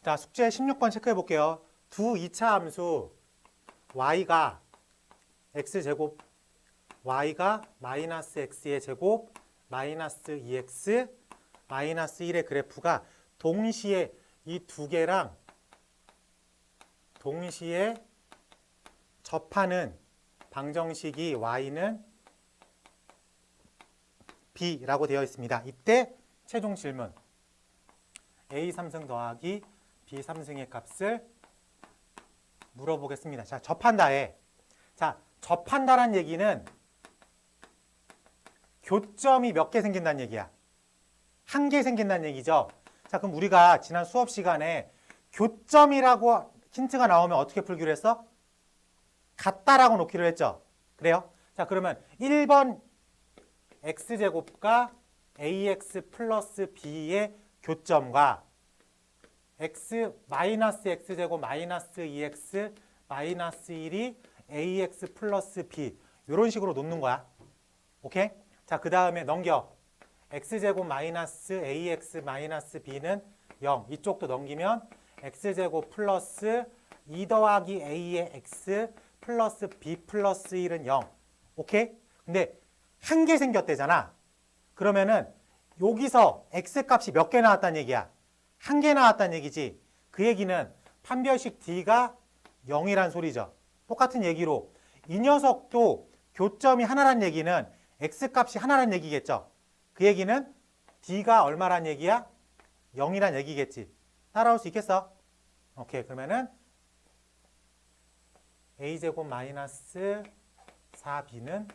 자, 숙제 16번 체크해 볼게요. 두 2차 함수 y가 x제곱, y가 마이너스 x의 제곱, 마이너스 2x, 마이너스 1의 그래프가 동시에 이 두 개랑 동시에 접하는 방정식이 y는 b라고 되어 있습니다. 이때 최종 질문 a 3승 더하기 b 3승의 값을 물어보겠습니다. 자, 접한다에 자, 접한다란 얘기는 교점이 몇 개 생긴다는 얘기야. 한 개 생긴다는 얘기죠. 자, 그럼 우리가 지난 수업 시간에 교점이라고 힌트가 나오면 어떻게 풀기로 했어? 같다라고 놓기로 했죠. 그래요? 자, 그러면 1번 x제곱과 ax 플러스 b의 교점과 x 마이너스 x제곱 마이너스 2x 마이너스 1이 ax 플러스 b 이런 식으로 놓는 거야. 오케이? 자, 그 다음에 넘겨. x제곱 마이너스 ax 마이너스 b는 0. 이쪽도 넘기면 x제곱 플러스 2 더하기 a의 x 플러스 b 플러스 1은 0. 오케이? 근데 한 개 생겼대잖아. 그러면은 여기서 x 값이 몇 개 나왔다는 얘기야? 한 개 나왔다는 얘기지. 그 얘기는 판별식 d가 0이란 소리죠. 똑같은 얘기로 이 녀석도 교점이 하나란 얘기는 x 값이 하나란 얘기겠죠. 그 얘기는 d가 얼마란 얘기야? 0이란 얘기겠지. 따라올 수 있겠어? 오케이. 그러면은 a제곱 마이너스 4b는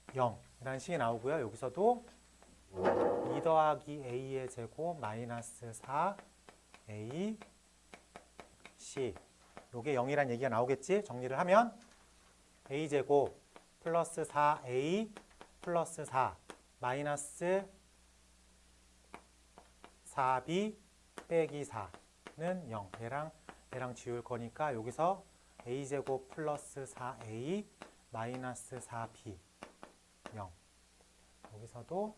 0이라는 식이 나오고요. 여기서도 2 더하기 a의 제곱 마이너스 4a c 요게 0이란 얘기가 나오겠지. 정리를 하면 a제곱 플러스 4a 플러스 4 마이너스 4b 빼기 4는 0. 얘랑 지울 거니까 여기서 a제곱 플러스 4a 마이너스 4b 0. 여기서도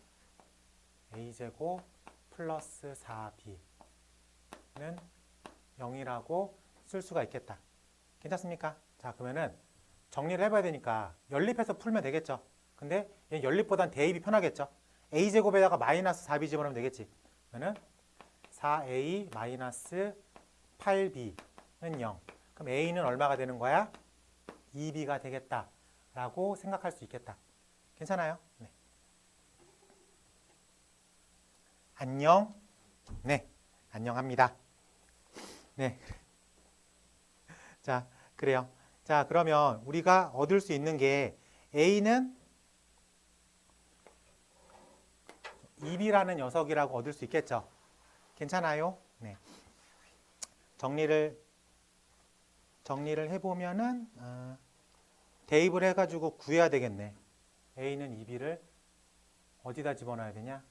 a제곱 플러스 4b는 0이라고 쓸 수가 있겠다. 괜찮습니까? 자, 그러면은 정리를 해봐야 되니까 연립해서 풀면 되겠죠. 근데 연립보단 대입이 편하겠죠. a제곱에다가 마이너스 4b 집어넣으면 되겠지. 그러면은 4a 마이너스 8b는 0. 그럼 a는 얼마가 되는 거야? 2b가 되겠다라고 생각할 수 있겠다. 괜찮아요? 네. 안녕. 네, 안녕합니다. 네. 자, 그래요. 자, 그러면 우리가 얻을 수 있는 게 a는 2b라는 녀석이라고 얻을 수 있겠죠. 괜찮아요? 네. 정리를 해보면은 대입을 해가지고 구해야 되겠네. a는 2b를 어디다 집어넣어야 되냐?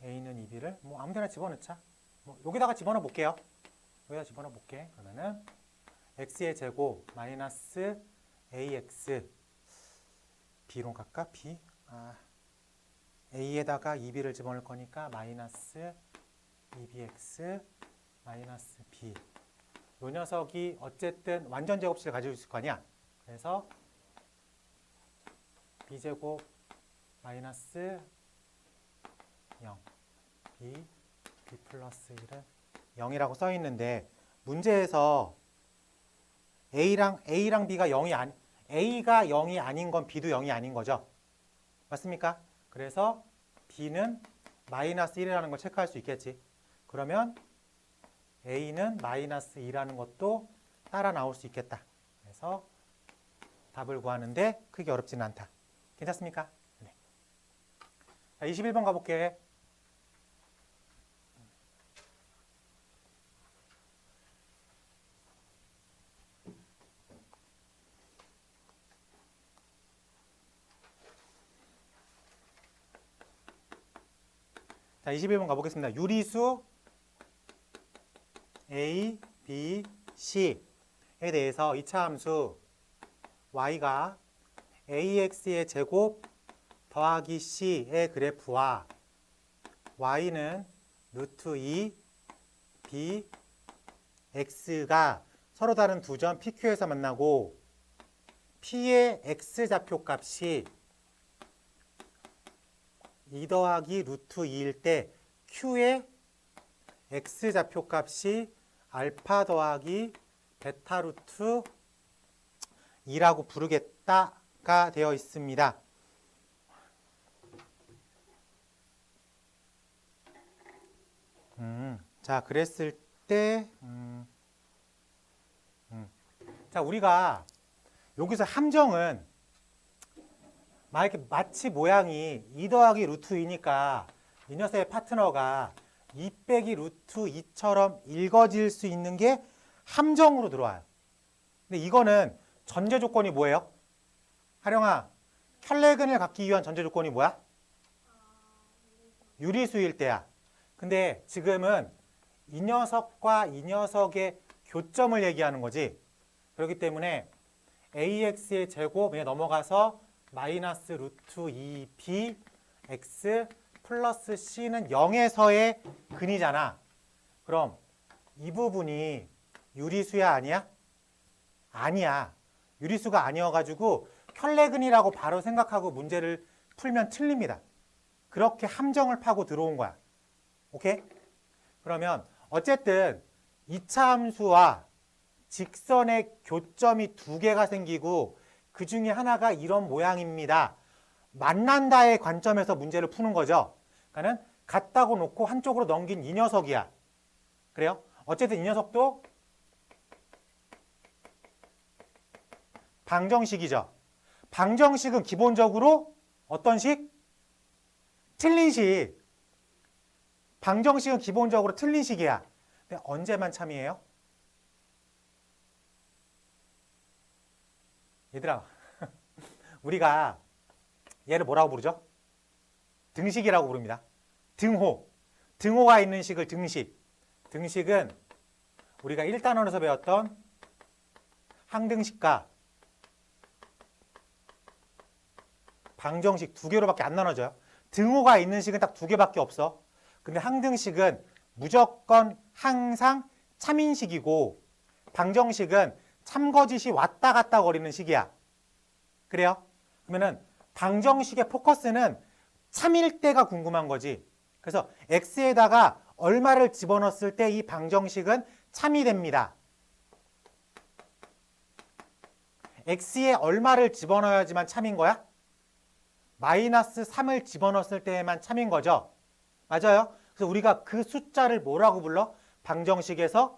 a는 2b를 뭐 아무데나 집어넣자. 뭐 여기다가 집어넣어 볼게요. 여기다 집어넣어 볼게. 그러면은 x의 제곱 마이너스 ax b로 갈까? b a에다가 2b를 집어넣을 거니까 마이너스 2bx 마이너스 b. 요 녀석이 어쨌든 완전 제곱식을 가지고 있을 거 아니야. 그래서 b제곱 마이너스 0 b 플러스 1은 0이라고 써 있는데 문제에서 a랑 b가 0이 a가 0이 아닌 건 b도 0이 아닌 거죠. 맞습니까? 그래서 b는 마이너스 1이라는 걸 체크할 수 있겠지. 그러면 a는 마이너스 2라는 것도 따라 나올 수 있겠다. 그래서 답을 구하는데 크게 어렵지는 않다. 괜찮습니까? 네. 자, 21번 가볼게. 자, 21번 가보겠습니다. 유리수 A, B, C에 대해서 2차 함수 y가 ax의 제곱 더하기 c의 그래프와 y는 루트 2 b x가 서로 다른 두 점 PQ에서 만나고 P의 X좌표 값이 2 더하기 루트 2일 때 Q의 X좌표 값이 알파 더하기 베타 루트 2라고 부르겠다가 되어 있습니다. 자, 그랬을 때 자, 우리가 여기서 함정은 만약에 마치 모양이 2 더하기 루트 2니까 이 녀석의 파트너가 2 빼기 루트 2처럼 읽어질 수 있는 게 함정으로 들어와요. 근데 이거는 전제 조건이 뭐예요? 하령아, 켤레근을 갖기 위한 전제 조건이 뭐야? 유리수일 때야. 근데 지금은 이 녀석과 이 녀석의 교점을 얘기하는 거지. 그렇기 때문에 AX의 제곱에 넘어가서 마이너스 루트 2B X 플러스 C는 0에서의 근이잖아. 그럼 이 부분이 유리수야 아니야? 아니야. 유리수가 아니어가지고 켤레근이라고 바로 생각하고 문제를 풀면 틀립니다. 그렇게 함정을 파고 들어온 거야. 오케이? 그러면 어쨌든 2차 함수와 직선의 교점이 두 개가 생기고 그 중에 하나가 이런 모양입니다. 만난다의 관점에서 문제를 푸는 거죠. 그러니까는 같다고 놓고 한쪽으로 넘긴 이 녀석이야. 그래요? 어쨌든 이 녀석도 방정식이죠. 방정식은 기본적으로 어떤 식? 틀린 식. 방정식은 기본적으로 틀린 식이야. 근데 언제만 참이에요? 얘들아, 우리가 얘를 뭐라고 부르죠? 등식이라고 부릅니다. 등호. 등호가 있는 식을 등식. 등식은 우리가 1단원에서 배웠던 항등식과 방정식 두 개로밖에 안 나눠져요. 등호가 있는 식은 딱 두 개밖에 없어. 근데 항등식은 무조건 항상 참인식이고 방정식은 참거짓이 왔다 갔다 거리는 식이야. 그래요? 그러면은 방정식의 포커스는 참일 때가 궁금한 거지. 그래서 x에다가 얼마를 집어넣었을 때 이 방정식은 참이 됩니다. x에 얼마를 집어넣어야지만 참인 거야? 마이너스 3을 집어넣었을 때에만 참인 거죠. 맞아요? 그래서 우리가 그 숫자를 뭐라고 불러? 방정식에서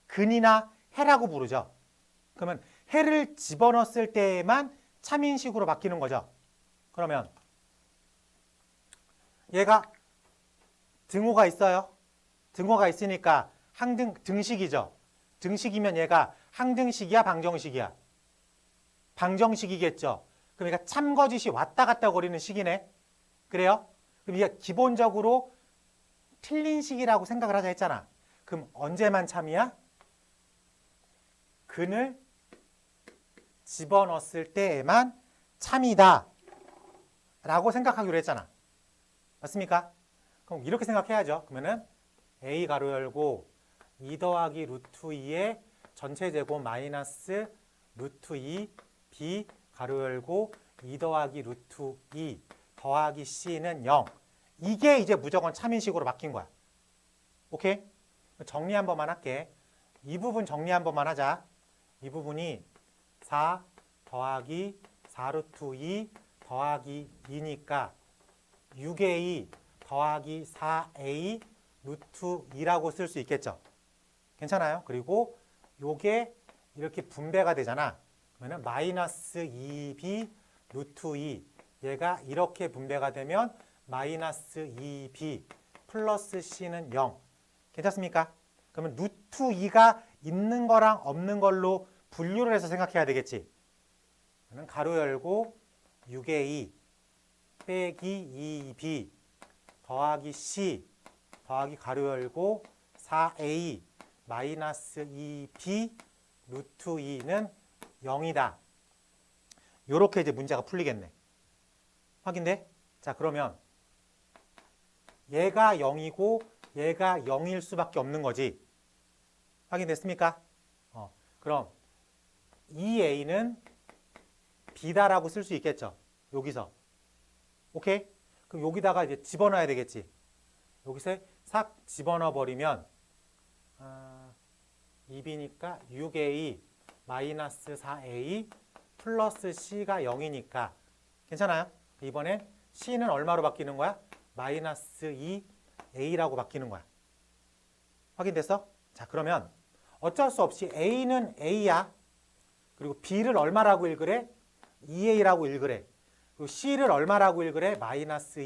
근이나 해라고 부르죠. 그러면 해를 집어넣었을 때에만 참인식으로 바뀌는 거죠. 그러면 얘가 등호가 있어요. 등호가 있으니까 등식이죠. 등식이면 얘가 항등식이야, 방정식이야? 방정식이겠죠. 그럼 얘가 참거짓이 왔다 갔다 거리는 식이네. 그래요? 그럼 이게 기본적으로 틀린 식이라고 생각을 하자 했잖아. 그럼 언제만 참이야? 근을 집어넣었을 때에만 참이다 라고 생각하기로 했잖아. 맞습니까? 그럼 이렇게 생각해야죠. 그러면은 A 가로 열고 2 더하기 루트 2의 전체 제곱 마이너스 루트 2 B 가로 열고 2 더하기 루트 2 더하기 C는 0. 이게 이제 무조건 참인식으로 바뀐 거야. 오케이? 정리 한 번만 할게. 이 부분 정리 한 번만 하자. 이 부분이 4 더하기 4 루트 2 더하기 2니까 6a 더하기 4a 루트 2라고 쓸 수 있겠죠. 괜찮아요? 그리고 요게 이렇게 분배가 되잖아. 그러면 마이너스 2b 루트 2 얘가 이렇게 분배가 되면 마이너스 2b 플러스 c는 0. 괜찮습니까? 그러면 루트 2가 있는 거랑 없는 걸로 분류를 해서 생각해야 되겠지. 그러면 가로 열고 6a 빼기 2b 더하기 c 더하기 가로 열고 4a 마이너스 2b 루트 2는 0이다. 요렇게 이제 문제가 풀리겠네. 확인돼? 자, 그러면 얘가 0이고 얘가 0일 수밖에 없는 거지. 확인됐습니까? 그럼 이 A는 B다라고 쓸 수 있겠죠? 여기서. 오케이? 그럼 여기다가 이제 집어넣어야 되겠지. 여기서 싹 집어넣어 버리면 2B니까 6A 마이너스 4A 플러스 C가 0이니까 괜찮아요? 이번엔 C는 얼마로 바뀌는 거야? 마이너스 2A라고 바뀌는 거야. 확인됐어? 자, 그러면 어쩔 수 없이 A는 A야. 그리고 B를 얼마라고 읽으래? 2A라고 읽으래. 그리고 C를 얼마라고 읽으래? 마이너스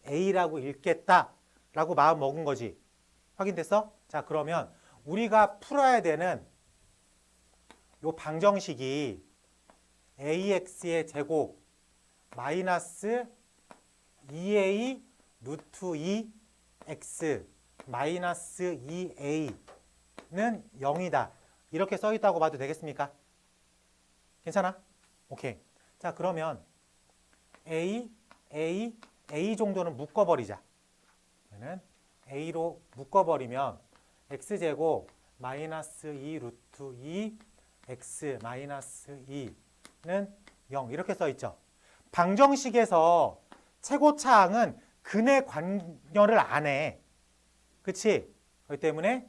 2A라고 읽겠다라고 마음 먹은 거지. 확인됐어? 자, 그러면 우리가 풀어야 되는 요 방정식이 AX의 제곱 마이너스 2A 루트 2X 마이너스 2A는 0이다. 이렇게 써 있다고 봐도 되겠습니까? 괜찮아? 오케이. 자, 그러면 A 정도는 묶어버리자. 그러면 A로 묶어버리면 X제곱 마이너스 2 루트 2 X 마이너스 2는 0 이렇게 써 있죠. 방정식에서 최고차항은 근의 관여를 안 해. 그치? 그렇기 때문에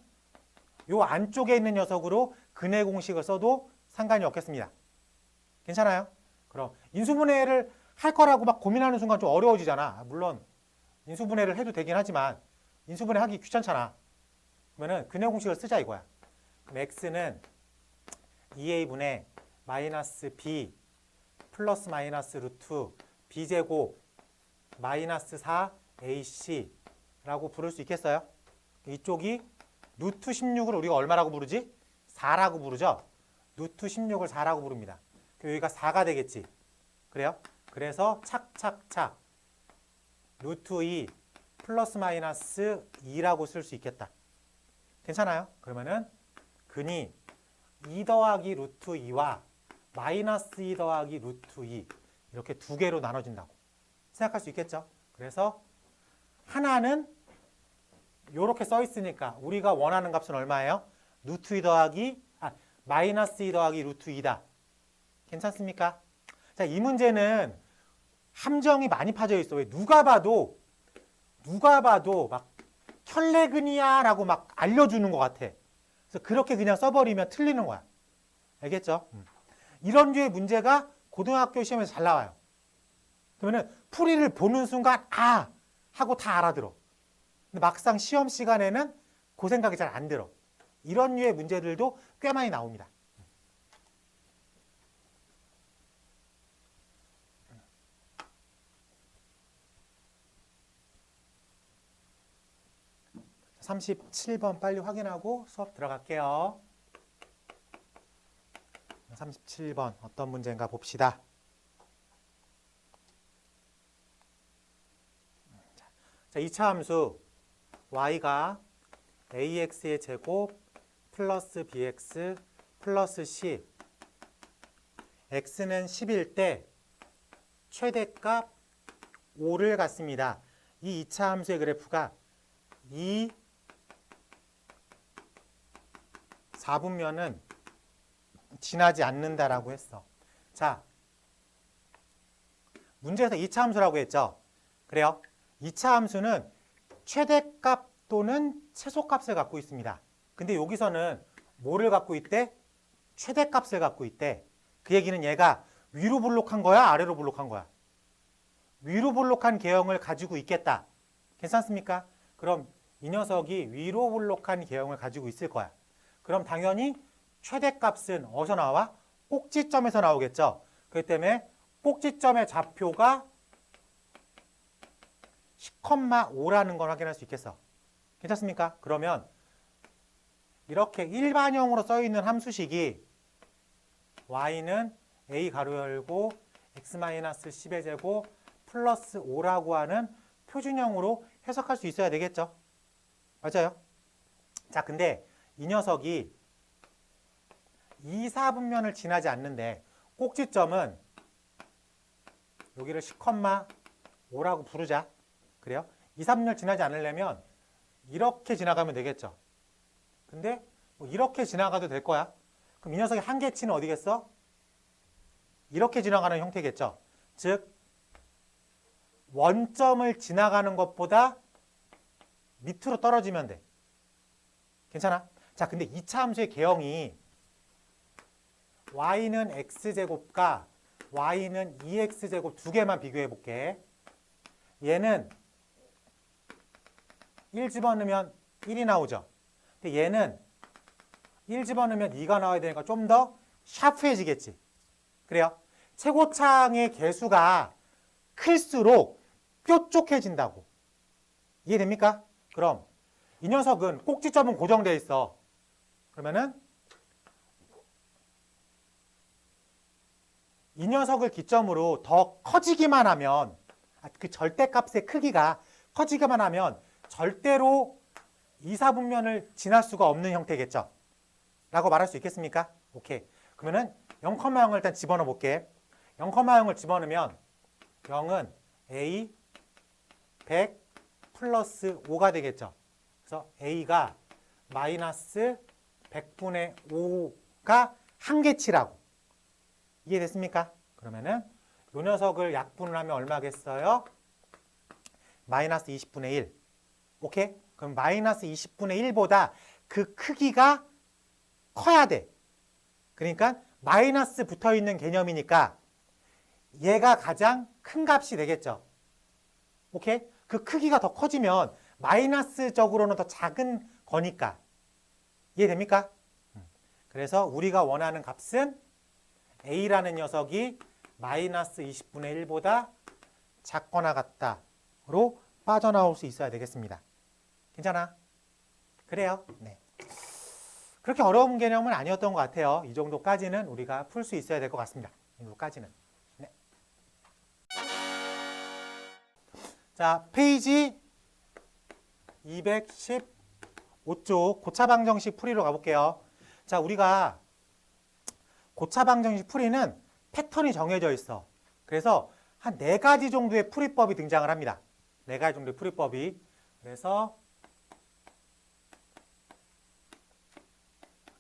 요 안쪽에 있는 녀석으로 근의 공식을 써도 상관이 없겠습니다. 괜찮아요? 그럼 인수분해를 할 거라고 막 고민하는 순간 좀 어려워지잖아. 물론 인수분해를 해도 되긴 하지만 인수분해 하기 귀찮잖아. 그러면은 근의 공식을 쓰자 이거야. 그럼 x는 2a분의 마이너스 b 플러스 마이너스 루트 b제곱 마이너스 4ac라고 부를 수 있겠어요? 이쪽이 루트 16을 우리가 얼마라고 부르지? 4라고 부르죠? 루트 16을 4라고 부릅니다. 여기가 4가 되겠지. 그래요? 그래서 착착착 루트 2 플러스 마이너스 2라고 쓸 수 있겠다. 괜찮아요? 그러면은 근이 2 더하기 루트 2와 마이너스 2 더하기 루트 2 이렇게 두 개로 나눠진다고 생각할 수 있겠죠? 그래서 하나는 이렇게 써 있으니까 우리가 원하는 값은 얼마예요? 루트 2 더하기 마이너스 2 더하기 루트 2다. 괜찮습니까? 자, 이 문제는 함정이 많이 파져 있어. 왜 누가 봐도 막 혈내근이야라고 막 알려주는 것 같아. 그래서 그렇게 그냥 써버리면 틀리는 거야. 알겠죠? 이런 류의 문제가 고등학교 시험에서 잘 나와요. 그러면은 풀이를 보는 순간 하고 다 알아들어. 근데 막상 시험 시간에는 그 생각이 잘 안 들어. 이런 류의 문제들도 꽤 많이 나옵니다. 37번 빨리 확인하고 수업 들어갈게요. 37번 어떤 문제인가 봅시다. 자, 2차 함수 y가 ax의 제곱 플러스 bx 플러스 c x는 10일 때 최대값 5를 갖습니다. 이 2차 함수의 그래프가 4분면은 지나지 않는다라고 했어. 자, 문제에서 2차 함수라고 했죠. 그래요. 2차 함수는 최대값 또는 최소값을 갖고 있습니다. 근데 여기서는 뭐를 갖고 있대? 최대값을 갖고 있대. 그 얘기는 얘가 위로 볼록한 거야? 아래로 볼록한 거야? 위로 볼록한 개형을 가지고 있겠다. 괜찮습니까? 그럼 이 녀석이 위로 볼록한 개형을 가지고 있을 거야. 그럼 당연히 최대값은 어디서 나와? 꼭지점에서 나오겠죠. 그렇기 때문에 꼭지점의 좌표가 10,5라는 걸 확인할 수 있겠어. 괜찮습니까? 그러면 이렇게 일반형으로 써있는 함수식이 y는 a 가로 열고 x-10의 제곱 플러스 5라고 하는 표준형으로 해석할 수 있어야 되겠죠. 맞아요? 자, 근데 이 녀석이 2, 4분면을 지나지 않는데 꼭지점은 여기를 10,5라고 부르자. 그래요? 2, 3분면을 지나지 않으려면 이렇게 지나가면 되겠죠. 근데 뭐 이렇게 지나가도 될 거야. 그럼 이 녀석의 한계치는 어디겠어? 이렇게 지나가는 형태겠죠. 즉 원점을 지나가는 것보다 밑으로 떨어지면 돼. 괜찮아? 자, 근데 2차 함수의 개형이 y는 x제곱과 y는 2x제곱 두 개만 비교해 볼게. 얘는 1 집어넣으면 1이 나오죠. 근데 얘는 1 집어넣으면 2가 나와야 되니까 좀 더 샤프해지겠지. 그래요? 최고창의 개수가 클수록 뾰족해진다고. 이해됩니까? 그럼 이 녀석은 꼭지점은 고정되어 있어. 그러면은 이 녀석을 기점으로 더 커지기만 하면 그 절대값의 크기가 커지기만 하면 절대로 이사분면을 지날 수가 없는 형태겠죠. 라고 말할 수 있겠습니까? 오케이. 그러면은 0,0을 일단 집어넣어 볼게. 0,0을 집어넣으면 0은 a 100 플러스 5가 되겠죠. 그래서 a가 마이너스 100분의 5가 한계치라고. 이해됐습니까? 그러면은 요 녀석을 약분을 하면 얼마겠어요? 마이너스 20분의 1. 오케이? 그럼 마이너스 20분의 1보다 그 크기가 커야 돼. 그러니까 마이너스 붙어있는 개념이니까 얘가 가장 큰 값이 되겠죠. 오케이? 그 크기가 더 커지면 마이너스적으로는 더 작은 거니까. 이해됩니까? 그래서 우리가 원하는 값은 a라는 녀석이 마이너스 20분의 1보다 작거나 같다로 빠져나올 수 있어야 되겠습니다. 괜찮아? 그래요. 네. 그렇게 어려운 개념은 아니었던 것 같아요. 이 정도까지는 우리가 풀 수 있어야 될 것 같습니다. 이 정도까지는. 네. 자, 페이지 215쪽 고차방정식 풀이로 가볼게요. 자, 우리가 고차방정식 풀이는 패턴이 정해져 있어. 그래서 한 4가지 정도의 풀이법이 등장을 합니다. 4가지 정도의 풀이법이. 그래서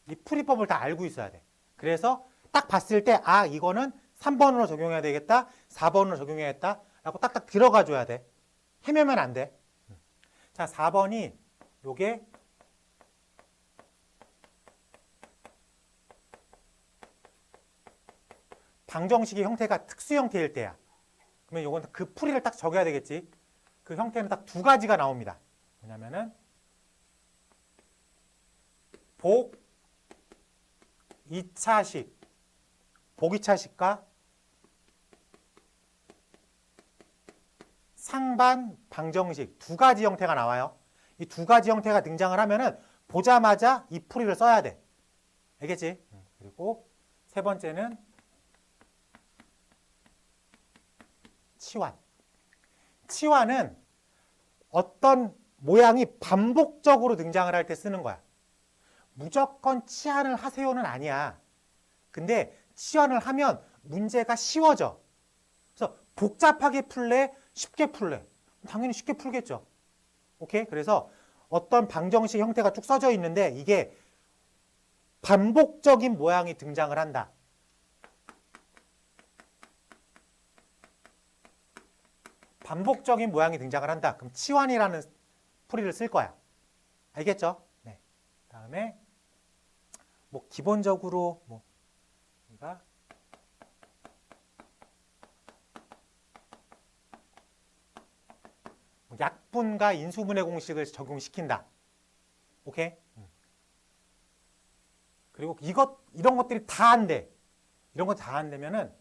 이 풀이법을 다 알고 있어야 돼. 그래서 딱 봤을 때 아, 이거는 3번으로 적용해야 되겠다. 4번으로 적용해야겠다. 라고 딱딱 들어가 줘야 돼. 헤매면 안 돼. 자, 4번이 요게 방정식의 형태가 특수 형태일 때야. 그러면 요건 그 풀이를 딱 적어야 되겠지. 그 형태는 딱 2가지가 나옵니다. 뭐냐면은 복 2차식, 복 2차식과 상반 방정식 2가지 형태가 나와요. 이 2가지 형태가 등장을 하면은 보자마자 이 풀이를 써야 돼. 알겠지? 그리고 세 번째는 치환. 치환은 어떤 모양이 반복적으로 등장을 할 때 쓰는 거야. 무조건 치환을 하세요는 아니야. 근데 치환을 하면 문제가 쉬워져. 그래서 복잡하게 풀래? 쉽게 풀래? 당연히 쉽게 풀겠죠. 오케이? 그래서 어떤 방정식 형태가 쭉 써져 있는데 이게 반복적인 모양이 등장을 한다. 반복적인 모양이 등장을 한다. 그럼 치환이라는 풀이를 쓸 거야. 알겠죠? 네. 다음에 뭐 기본적으로 뭐 우리가 약분과 인수분해 공식을 적용시킨다. 오케이? 그리고 이런 것들이 다 안 돼. 이런 거 다 안 되면은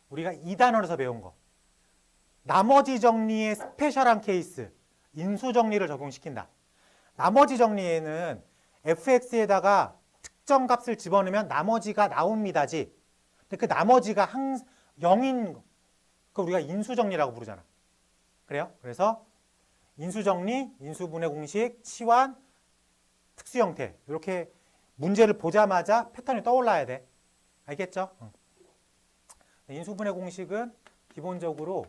우리가 2단원에서 배운 거. 나머지 정리의 스페셜한 케이스, 인수 정리를 적용시킨다. 나머지 정리에는 fx에다가 특정 값을 집어넣으면 나머지가 나옵니다지. 근데 그 나머지가 0인 그 우리가 인수 정리라고 부르잖아. 그래요? 그래서 인수 정리, 인수분해 공식, 치환, 특수 형태 이렇게 문제를 보자마자 패턴이 떠올라야 돼. 알겠죠? 인수분해 공식은 기본적으로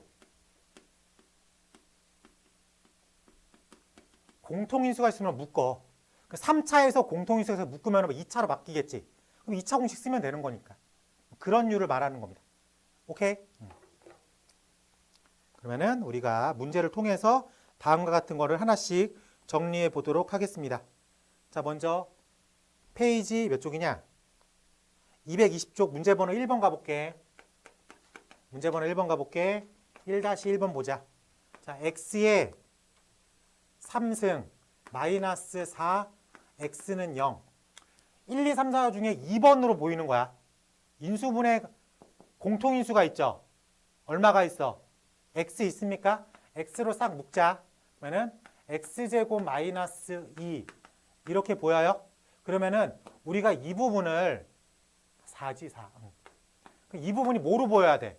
공통인수가 있으면 묶어. 3차에서 공통인수에서 묶으면 2차로 바뀌겠지. 그럼 2차 공식 쓰면 되는 거니까. 그런 류를 말하는 겁니다. 오케이? 그러면은 우리가 문제를 통해서 다음과 같은 거를 하나씩 정리해 보도록 하겠습니다. 자, 먼저 페이지 몇 쪽이냐? 220쪽 문제번호 1번 가볼게. 문제번호 1번 가볼게. 1-1번 보자. 자, x의 3승 마이너스 4, x는 0. 1, 2, 3, 4 중에 2번으로 보이는 거야. 인수분해 공통인수가 있죠. 얼마가 있어? x 있습니까? x로 싹 묶자. 그러면은 x제곱 마이너스 2 이렇게 보여요? 그러면은 우리가 이 부분을 4지 4. 이 부분이 뭐로 보여야 돼?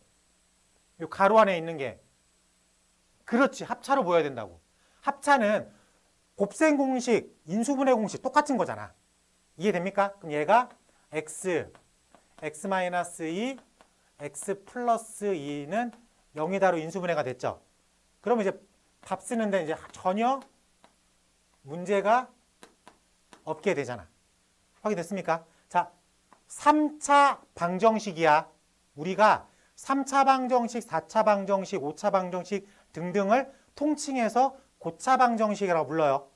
이 가로 안에 있는 게. 그렇지. 합차로 보여야 된다고. 합차는 곱셈 공식, 인수분해 공식 똑같은 거잖아. 이해됩니까? 그럼 얘가 x, x-2, x 플러스 2는 0이다로 인수분해가 됐죠. 그러면 이제 답 쓰는데 이제 전혀 문제가 없게 되잖아. 확인됐습니까? 자, 3차 방정식이야. 우리가 3차 방정식, 4차 방정식, 5차 방정식 등등을 통칭해서 고차 방정식이라고 불러요.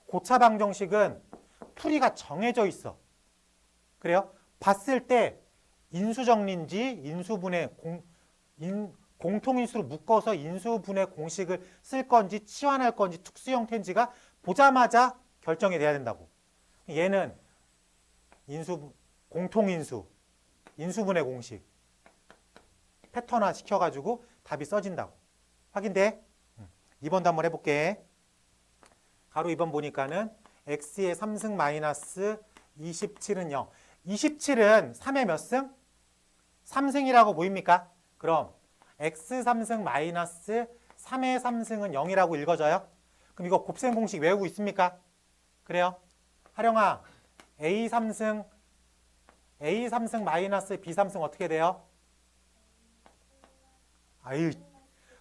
고차 방정식은 풀이가 정해져 있어. 그래요? 봤을 때 인수정리인지 인수분해 공통인수로 묶어서 인수분해 공식을 쓸 건지 치환할 건지 특수 형태인지가 보자마자 결정이 돼야 된다고. 얘는 공통인수, 인수분해 공식 패턴화 시켜가지고 답이 써진다고. 확인돼? 2번도 한번 해볼게. 가로 2번 보니까는 x의 3승 마이너스 27은 0. 27은 3의 몇 승? 3승이라고 보입니까? 그럼 x 3승 마이너스 3의 3승은 0이라고 읽어져요? 그럼 이거 곱셈 공식 외우고 있습니까? 그래요? 하령아, a 3승 마이너스 b 3승 어떻게 돼요? 아유,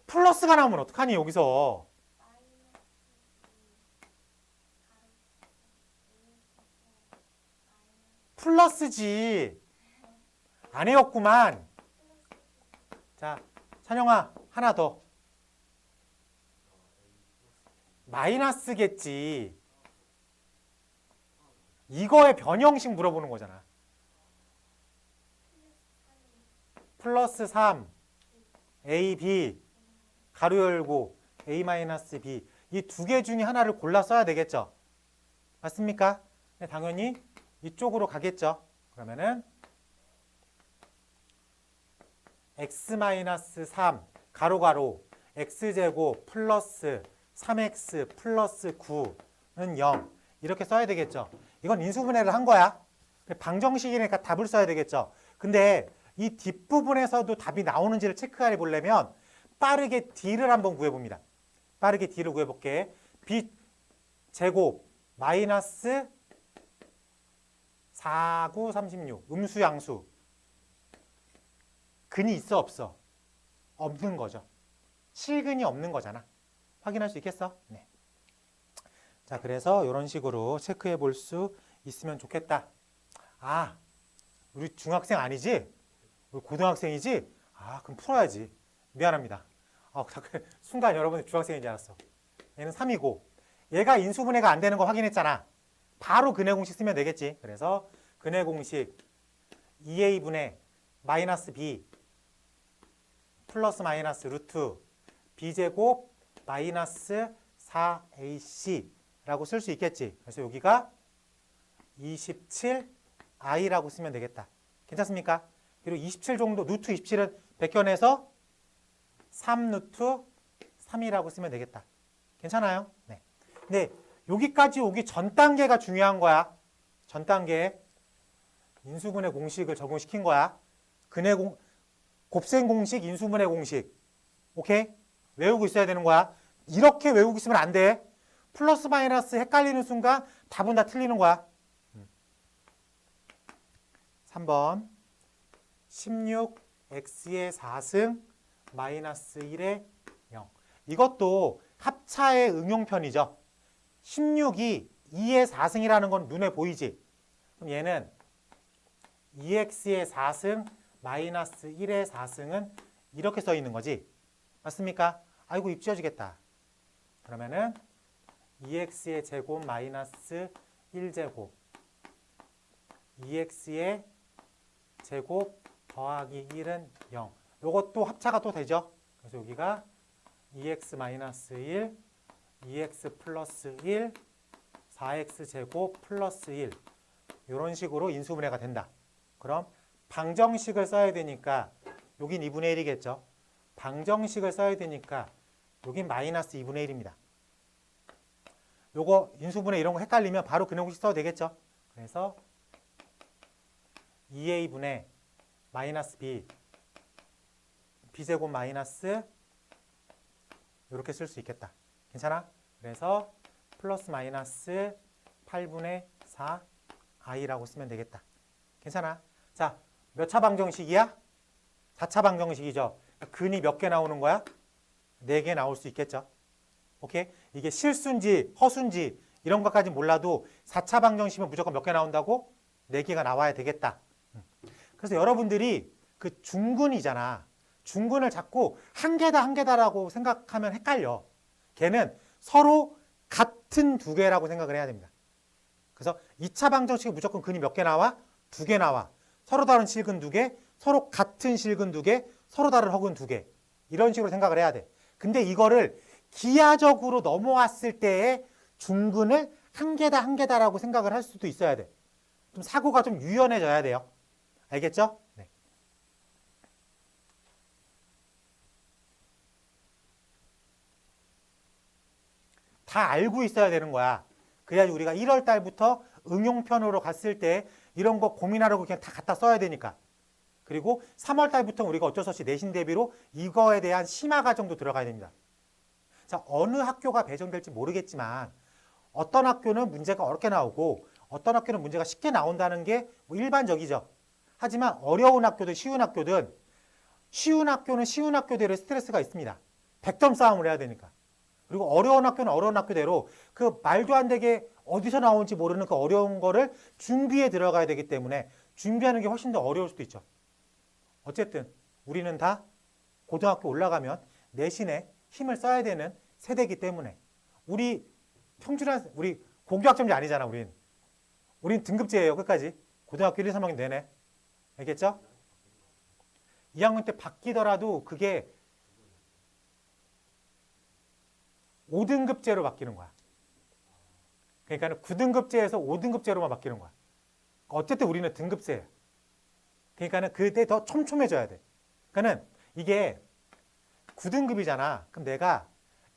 플러스가 나오면 어떡하니 여기서. 플러스지. 안 외웠구만. 자, 찬영아, 하나 더. 마이너스겠지. 이거의 변형식 물어보는 거잖아. 플러스 3, a, b, 가로 열고 a 마이너스 b. 이 두 개 중에 하나를 골라 써야 되겠죠. 맞습니까? 네, 당연히 이쪽으로 가겠죠. 그러면은 x-3 가로 x제곱 플러스 3x 플러스 9는 0 이렇게 써야 되겠죠. 이건 인수분해를 한 거야. 방정식이니까 답을 써야 되겠죠. 근데 이 뒷부분에서도 답이 나오는지를 체크해 보려면 빠르게 D를 한번 구해봅니다. 빠르게 D를 구해볼게. B 제곱 마이너스 4, 9, 36 음수 양수 근이 있어 없어? 없는 거죠. 실근이 없는 거잖아. 확인할 수 있겠어? 네. 자, 그래서 이런 식으로 체크해 볼 수 있으면 좋겠다. 아, 우리 중학생 아니지? 우리 고등학생이지? 아, 그럼 풀어야지. 미안합니다. 순간 여러분이 중학생인 줄 알았어. 얘는 3이고 얘가 인수분해가 안 되는 거 확인했잖아. 바로 근해 공식 쓰면 되겠지. 그래서 근해 공식 2a분의 마이너스 b 플러스 마이너스 루트 b제곱 마이너스 4ac라고 쓸 수 있겠지. 그래서 여기가 27i라고 쓰면 되겠다. 괜찮습니까? 그리고 27 정도, 루트 27은 백현해서 3 루트 3이라고 쓰면 되겠다. 괜찮아요? 네. 근데 여기까지 오기 전 단계가 중요한 거야. 전 단계에 인수분해 공식을 적용시킨 거야. 곱셈 공식, 인수분해 공식. 오케이? 외우고 있어야 되는 거야. 이렇게 외우고 있으면 안 돼. 플러스 마이너스 헷갈리는 순간 답은 다 틀리는 거야. 3번 16x의 4승 마이너스 1의 0. 이것도 합차의 응용편이죠. 16이 2의 4승이라는 건 눈에 보이지? 그럼 얘는 2x의 4승 마이너스 1의 4승은 이렇게 써 있는 거지. 맞습니까? 아이고 입 지워지겠다. 그러면은 2x의 제곱 마이너스 1제곱 2x의 제곱 더하기 1은 0. 요것도 합차가 또 되죠. 그래서 여기가 2x 마이너스 1, 2x 플러스 1, 4x 제곱 플러스 1 이런 식으로 인수분해가 된다. 그럼 방정식을 써야 되니까 여긴 2분의 1이겠죠. 방정식을 써야 되니까 여긴 마이너스 2분의 1입니다. 요거 인수분해 이런 거 헷갈리면 바로 근형식 써도 되겠죠. 그래서 2a분의 마이너스 b b제곱 마이너스 이렇게 쓸 수 있겠다. 괜찮아? 그래서 플러스 마이너스 8분의 4 i라고 쓰면 되겠다. 괜찮아? 자, 몇 차 방정식이야? 4차 방정식이죠. 근이 몇 개 나오는 거야? 4개 나올 수 있겠죠. 오케이? 이게 실수인지 허수인지 이런 것까지 몰라도 4차 방정식이면 무조건 몇 개 나온다고? 4개가 나와야 되겠다. 그래서 여러분들이 그 중근이잖아. 중근을 자꾸 한 개다라고 생각하면 헷갈려. 걔는 서로 같은 두 개라고 생각을 해야 됩니다. 그래서 2차 방정식은 무조건 근이 몇 개 나와? 2개 나와. 서로 다른 실근 2개, 서로 같은 실근 2개, 서로 다른 허근 2개. 이런 식으로 생각을 해야 돼. 근데 이거를 기하적으로 넘어왔을 때의 중근을 한 개다라고 생각을 할 수도 있어야 돼. 좀 사고가 좀 유연해져야 돼요. 알겠죠? 네. 다 알고 있어야 되는 거야. 그래야지 우리가 1월 달부터 응용편으로 갔을 때 이런 거 고민하려고 그냥 다 갖다 써야 되니까. 그리고 3월 달부터 우리가 어쩔 수 없이 내신 대비로 이거에 대한 심화 과정도 들어가야 됩니다. 자, 어느 학교가 배정될지 모르겠지만 어떤 학교는 문제가 어렵게 나오고 어떤 학교는 문제가 쉽게 나온다는 게 뭐 일반적이죠. 하지만 어려운 학교든 쉬운 학교든 쉬운 학교는 쉬운 학교대로 스트레스가 있습니다. 100점 싸움을 해야 되니까. 그리고 어려운 학교는 어려운 학교대로 그 말도 안 되게 어디서 나오는지 모르는 그 어려운 거를 준비해 들어가야 되기 때문에 준비하는 게 훨씬 더 어려울 수도 있죠. 어쨌든 우리는 다 고등학교 올라가면 내신에 힘을 써야 되는 세대이기 때문에 우리 평준화 우리 고교학점제 아니잖아. 우린 등급제예요. 끝까지. 고등학교 1, 2, 3학년 내내. 알겠죠? 2학년 때 바뀌더라도 그게 5등급제로 바뀌는 거야. 그러니까 9등급제에서 5등급제로만 바뀌는 거야. 어쨌든 우리는 등급제예요. 그러니까 그때 더 촘촘해져야 돼. 그러니까 이게 9등급이잖아. 그럼 내가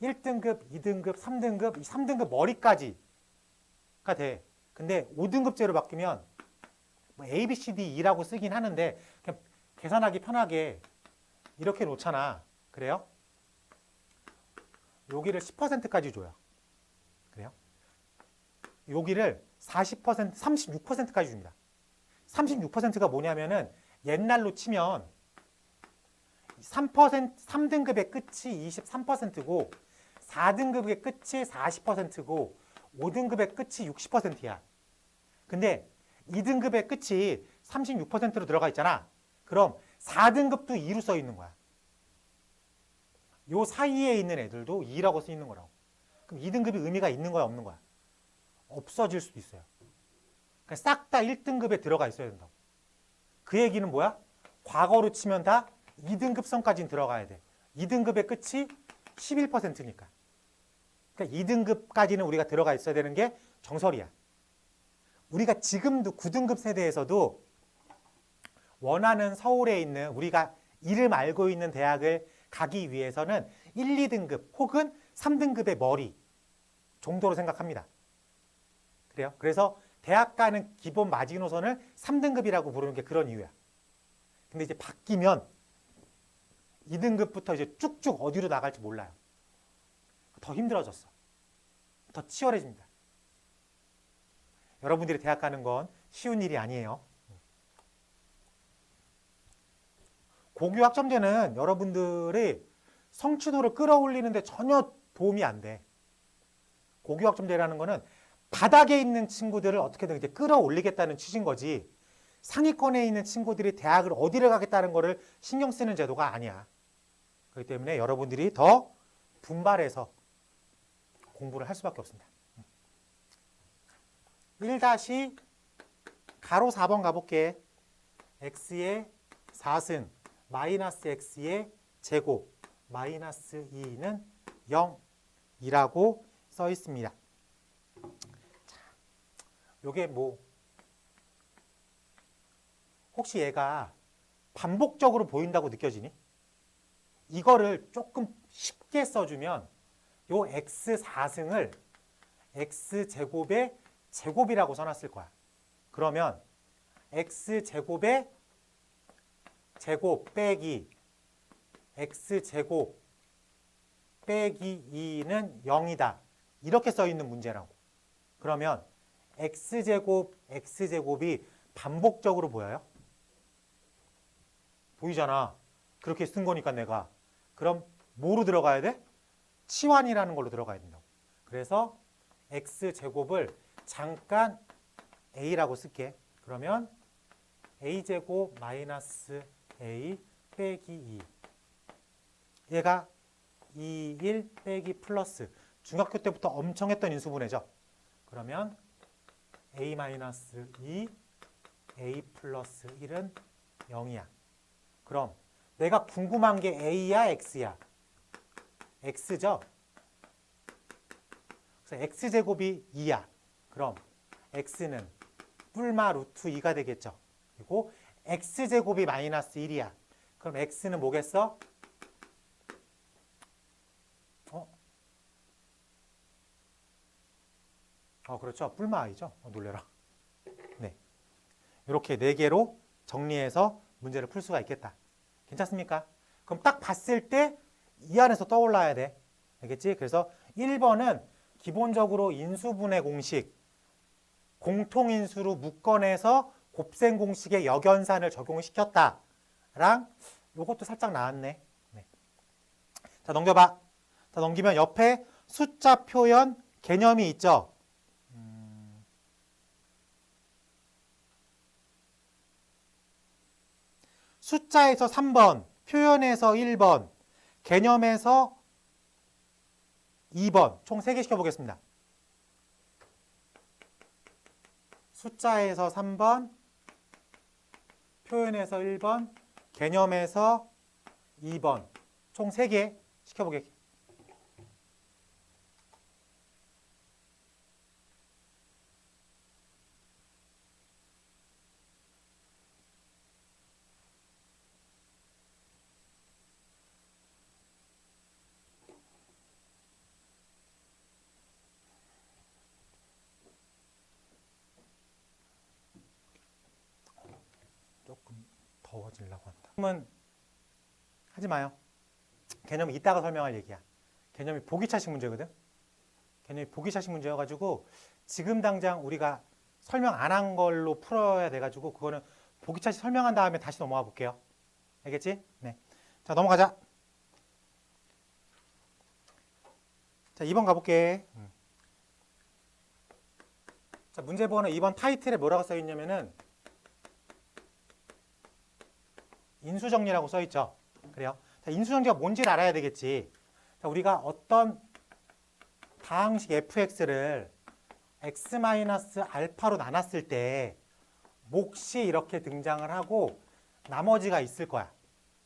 1등급, 2등급, 3등급, 3등급 머리까지가 돼. 근데 5등급제로 바뀌면 뭐 A, B, C, D, E라고 쓰긴 하는데 그냥 계산하기 편하게 이렇게 놓잖아. 그래요? 여기를 10%까지 줘요. 그래요? 여기를 40%, 36%까지 줍니다. 36%가 뭐냐면은 옛날로 치면 3등급의 끝이 23%고 4등급의 끝이 40%고 5등급의 끝이 60%야. 근데 2등급의 끝이 36%로 들어가 있잖아. 그럼 4등급도 2로 써 있는 거야. 요 사이에 있는 애들도 2라고 써 있는 거라고. 그럼 2등급이 의미가 있는 거야, 없는 거야? 없어질 수도 있어요. 그러니까 싹 다 1등급에 들어가 있어야 된다고. 그 얘기는 뭐야? 과거로 치면 다 2등급선까지는 들어가야 돼. 2등급의 끝이 11%니까. 그러니까 2등급까지는 우리가 들어가 있어야 되는 게 정설이야. 우리가 지금도 9등급 세대에서도 원하는 서울에 있는 우리가 이름 알고 있는 대학을 가기 위해서는 1, 2등급 혹은 3등급의 머리 정도로 생각합니다. 그래요? 그래서 대학 가는 기본 마지노선을 3등급이라고 부르는 게 그런 이유야. 근데 이제 바뀌면 2등급부터 이제 쭉쭉 어디로 나갈지 몰라요. 더 힘들어졌어. 더 치열해집니다. 여러분들이 대학 가는 건 쉬운 일이 아니에요. 고교 학점제는 여러분들이 성취도를 끌어올리는데 전혀 도움이 안 돼. 고교학점제라는 거는 바닥에 있는 친구들을 어떻게든 이제 끌어올리겠다는 취지인 거지. 상위권에 있는 친구들이 대학을 어디를 가겠다는 거를 신경 쓰는 제도가 아니야. 그렇기 때문에 여러분들이 더 분발해서 공부를 할 수밖에 없습니다. 1 가로 4번 가볼게. x의 4승 마이너스 x의 제곱 마이너스 2는 0이라고 써 있습니다. 요게 뭐 혹시 얘가 반복적으로 보인다고 느껴지니? 이거를 조금 쉽게 써주면 요 x4승을 x제곱의 제곱이라고 써놨을 거야. 그러면 x제곱의 제곱 빼기 x제곱 빼기 2는 0이다. 이렇게 써 있는 문제라고. 그러면 x제곱이 반복적으로 보여요? 보이잖아. 그렇게 쓴 거니까 내가. 그럼 뭐로 들어가야 돼? 치환이라는 걸로 들어가야 된다고. 그래서 x제곱을 잠깐 a라고 쓸게. 그러면 a제곱 마이너스 a 빼기 2. 얘가 2, 1 빼기 플러스. 중학교 때부터 엄청 했던 인수분해죠. 그러면 a 마이너스 2, a 플러스 1은 0이야. 그럼 내가 궁금한 게 a야, x야? x죠? 그래서 x제곱이 2야. 그럼 x는 뿔마 루트 2가 되겠죠. 그리고 x제곱이 마이너스 1이야. 그럼 x는 뭐겠어? 그렇죠. 뿔마 i죠. 놀래라. 네. 이렇게 4개로 정리해서 문제를 풀 수가 있겠다. 괜찮습니까? 그럼 딱 봤을 때 이 안에서 떠올라야 돼. 알겠지? 그래서 1번은 기본적으로 인수분해 공식, 공통인수로 묶어내서 곱셈 공식의 역연산을 적용시켰다랑 요것도 살짝 나왔네. 네. 자, 넘겨봐. 자, 넘기면 옆에 숫자 표현 개념이 있죠. 숫자에서 3번, 표현에서 1번, 개념에서 2번, 총 3개 시켜보겠습니다. 숫자에서 3번, 표현에서 1번, 개념에서 2번, 총 3개 시켜보겠습니다. 조금 더워지려고 한다. 그러면 하지 마요. 개념이 이따가 설명할 얘기야. 개념이 보기차식 문제거든. 개념이 보기차식 문제여가지고 지금 당장 우리가 설명 안 한 걸로 풀어야 돼가지고 그거는 보기차식 설명한 다음에 다시 넘어가 볼게요. 알겠지? 네. 자, 넘어가자. 자, 2번 가볼게. 자, 문제 번호 2번 타이틀에 뭐라고 써 있냐면은 인수정리라고 써 있죠. 그래요. 자, 인수정리가 뭔지를 알아야 되겠지. 자, 우리가 어떤 다항식 fx를 x-알파로 나눴을 때 몫이 이렇게 등장을 하고 나머지가 있을 거야.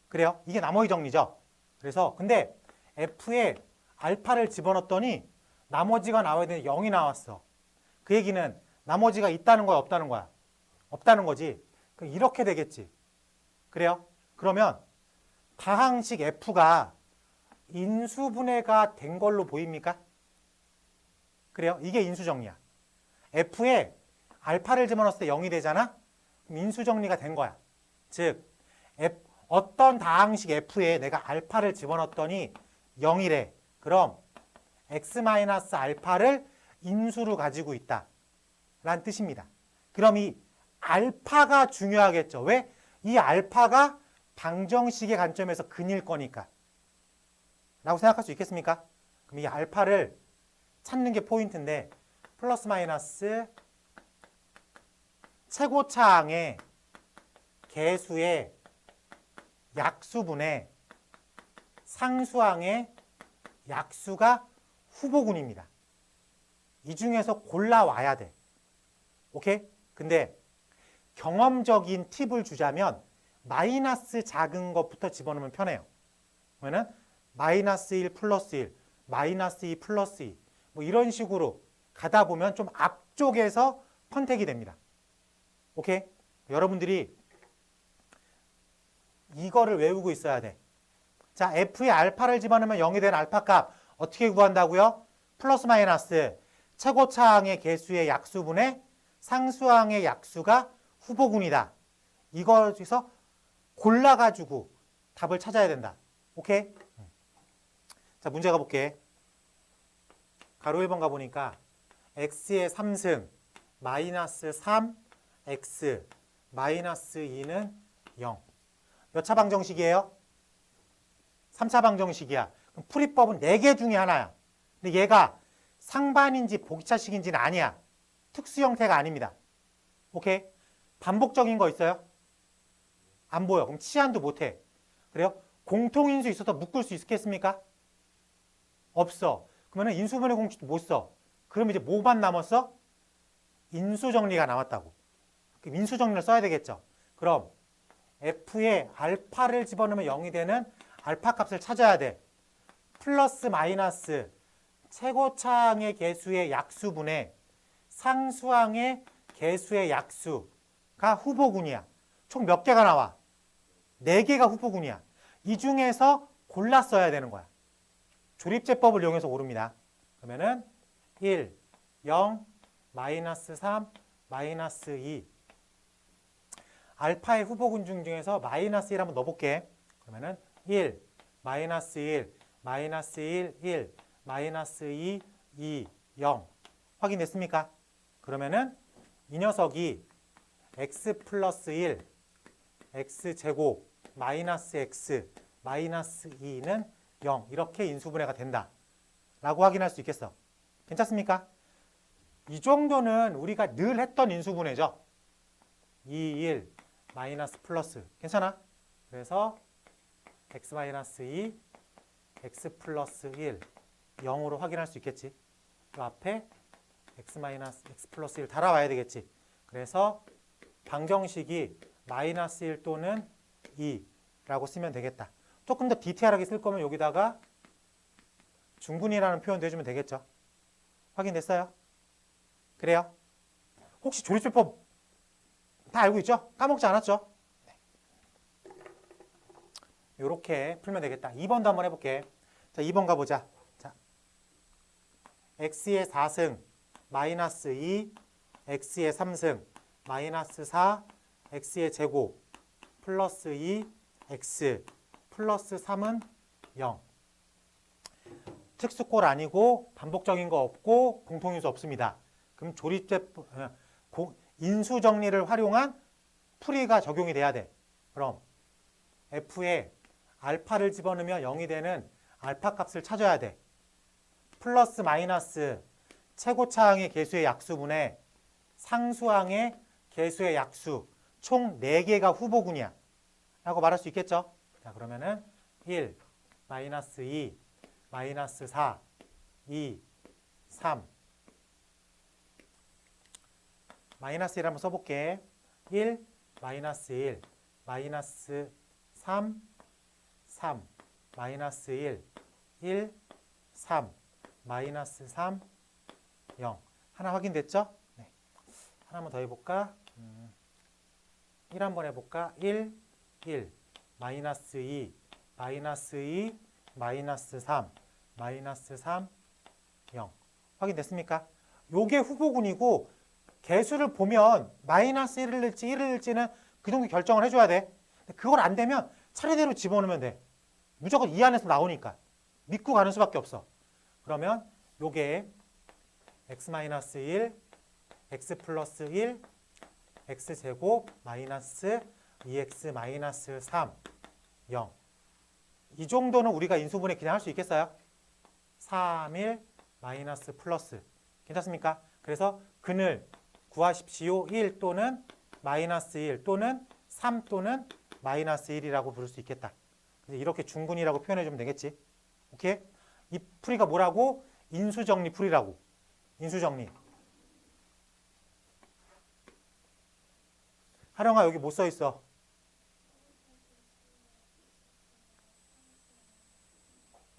그래요. 이게 나머지 정리죠. 그래서 근데 f에 알파를 집어넣었더니 나머지가 나와야 되는데 0이 나왔어. 그 얘기는 나머지가 있다는 거야, 없다는 거야? 없다는 거지. 그럼 이렇게 되겠지. 그래요? 그러면 다항식 f가 인수분해가 된 걸로 보입니까? 그래요? 이게 인수정리야. f에 알파를 집어넣었을 때 0이 되잖아? 그럼 인수정리가 된 거야. 즉 어떤 다항식 f에 내가 알파를 집어넣었더니 0이래. 그럼 x-알파를 인수로 가지고 있다 라는 뜻입니다. 그럼 이 알파가 중요하겠죠. 왜? 이 알파가 방정식의 관점에서 근일 거니까 라고 생각할 수 있겠습니까? 그럼 이 알파를 찾는 게 포인트인데 플러스 마이너스 최고차항의 개수의 약수분의 상수항의 약수가 후보군입니다. 이 중에서 골라와야 돼. 오케이? 근데 경험적인 팁을 주자면 마이너스 작은 것부터 집어넣으면 편해요. 그러면은 마이너스 1 플러스 1, 마이너스 2 플러스 2 뭐 이런 식으로 가다 보면 좀 앞쪽에서 컨택이 됩니다. 오케이? 여러분들이 이거를 외우고 있어야 돼. 자, F에 알파를 집어넣으면 0이 되는 알파 값 어떻게 구한다고요? 플러스 마이너스 최고차항의 개수의 약수분의 상수항의 약수가 후보군이다. 이거에서 골라가지고 답을 찾아야 된다. 오케이? 자, 문제 가볼게. 가로 1번 가보니까 x의 3승 마이너스 3 x 마이너스 2는 0. 몇 차 방정식이에요? 3차 방정식이야. 그럼 풀이법은 4개 중에 하나야. 근데 얘가 상반인지 보기차식인지는 아니야. 특수 형태가 아닙니다. 오케이? 반복적인 거 있어요? 안 보여. 그럼 치환도 못해. 그래요? 공통인수 있어서 묶을 수 있겠습니까? 없어. 그러면 인수분해 공식도 못 써. 그럼 이제 뭐만 남았어? 인수정리가 남았다고. 그럼 인수정리를 써야 되겠죠. 그럼 F에 알파를 집어넣으면 0이 되는 알파 값을 찾아야 돼. 플러스 마이너스 최고차항의 개수의 약수분의 상수항의 개수의 약수가 후보군이야. 총 몇 개가 나와? 4개가 후보군이야. 이 중에서 골라 써야 되는 거야. 조립제법을 이용해서 고릅니다. 그러면은 1, 0, 마이너스 3, 마이너스 2. 알파의 후보군 중에서 마이너스 1 한번 넣어볼게. 그러면은 1, 마이너스 1, 마이너스 1, 1, 마이너스 2, 2, 0. 확인됐습니까? 그러면은 이 녀석이 x 플러스 1, x제곱, 마이너스 x, 마이너스 2는 0. 이렇게 인수분해가 된다. 라고 확인할 수 있겠어. 괜찮습니까? 이 정도는 우리가 늘 했던 인수분해죠. 2, 1, 마이너스 플러스. 괜찮아? 그래서 x 마이너스 2, x 플러스 1, 0으로 확인할 수 있겠지. 그 앞에 x 마이너스 x 플러스 1 달아와야 되겠지. 그래서 방정식이 마이너스 1 또는 2라고 쓰면 되겠다. 조금 더 디테일하게 쓸 거면 여기다가 중분이라는 표현도 해주면 되겠죠. 확인됐어요? 그래요? 혹시 조립제법 다 알고 있죠? 까먹지 않았죠? 네. 이렇게 풀면 되겠다. 2번도 한번 해볼게. 자, 2번 가보자. 자, x의 4승 마이너스 2, x의 3승 마이너스 4, x의 제곱 플러스 2, x 플러스 3은 0. 특수꼴 아니고 반복적인 거 없고 공통인수 없습니다. 그럼 조립제법 인수정리를 활용한 풀이가 적용이 돼야 돼. 그럼 F에 알파를 집어넣으면 0이 되는 알파 값을 찾아야 돼. 플러스 마이너스 최고차항의 개수의 약수분의 상수항의 개수의 약수 총 4개가 후보군이야. 라고 말할 수 있겠죠? 자, 그러면은 1, 마이너스 2, 마이너스 4, 2, 3. 마이너스 1 한번 써볼게. 1, 마이너스 1, 마이너스 3, 3, 마이너스 1, 1, 3, 마이너스 3, 0. 하나 확인됐죠? 네. 하나만 더 해볼까? 1 한번 해볼까? 1, 1, 마이너스 2, 마이너스 2, 마이너스 3, 마이너스 3, 0. 확인됐습니까? 요게 후보군이고 개수를 보면 마이너스 1을 넣을지 1을 넣을지는 그 정도 결정을 해줘야 돼. 그걸 안 되면 차례대로 집어넣으면 돼. 무조건 이 안에서 나오니까. 믿고 가는 수밖에 없어. 그러면 요게 x-1, x 플러스 1, x제곱 마이너스 2x-3, 0. 이 정도는 우리가 인수분해 그냥 할 수 있겠어요? 3, 1, 마이너스 플러스. 괜찮습니까? 그래서 근을 구하십시오. 1 또는 마이너스 1 또는 3 또는 마이너스 1이라고 부를 수 있겠다. 이렇게 중근이라고 표현해주면 되겠지. 오케이? 이 풀이가 뭐라고? 인수정리 풀이라고. 인수정리. 하령아 여기 못 써 있어.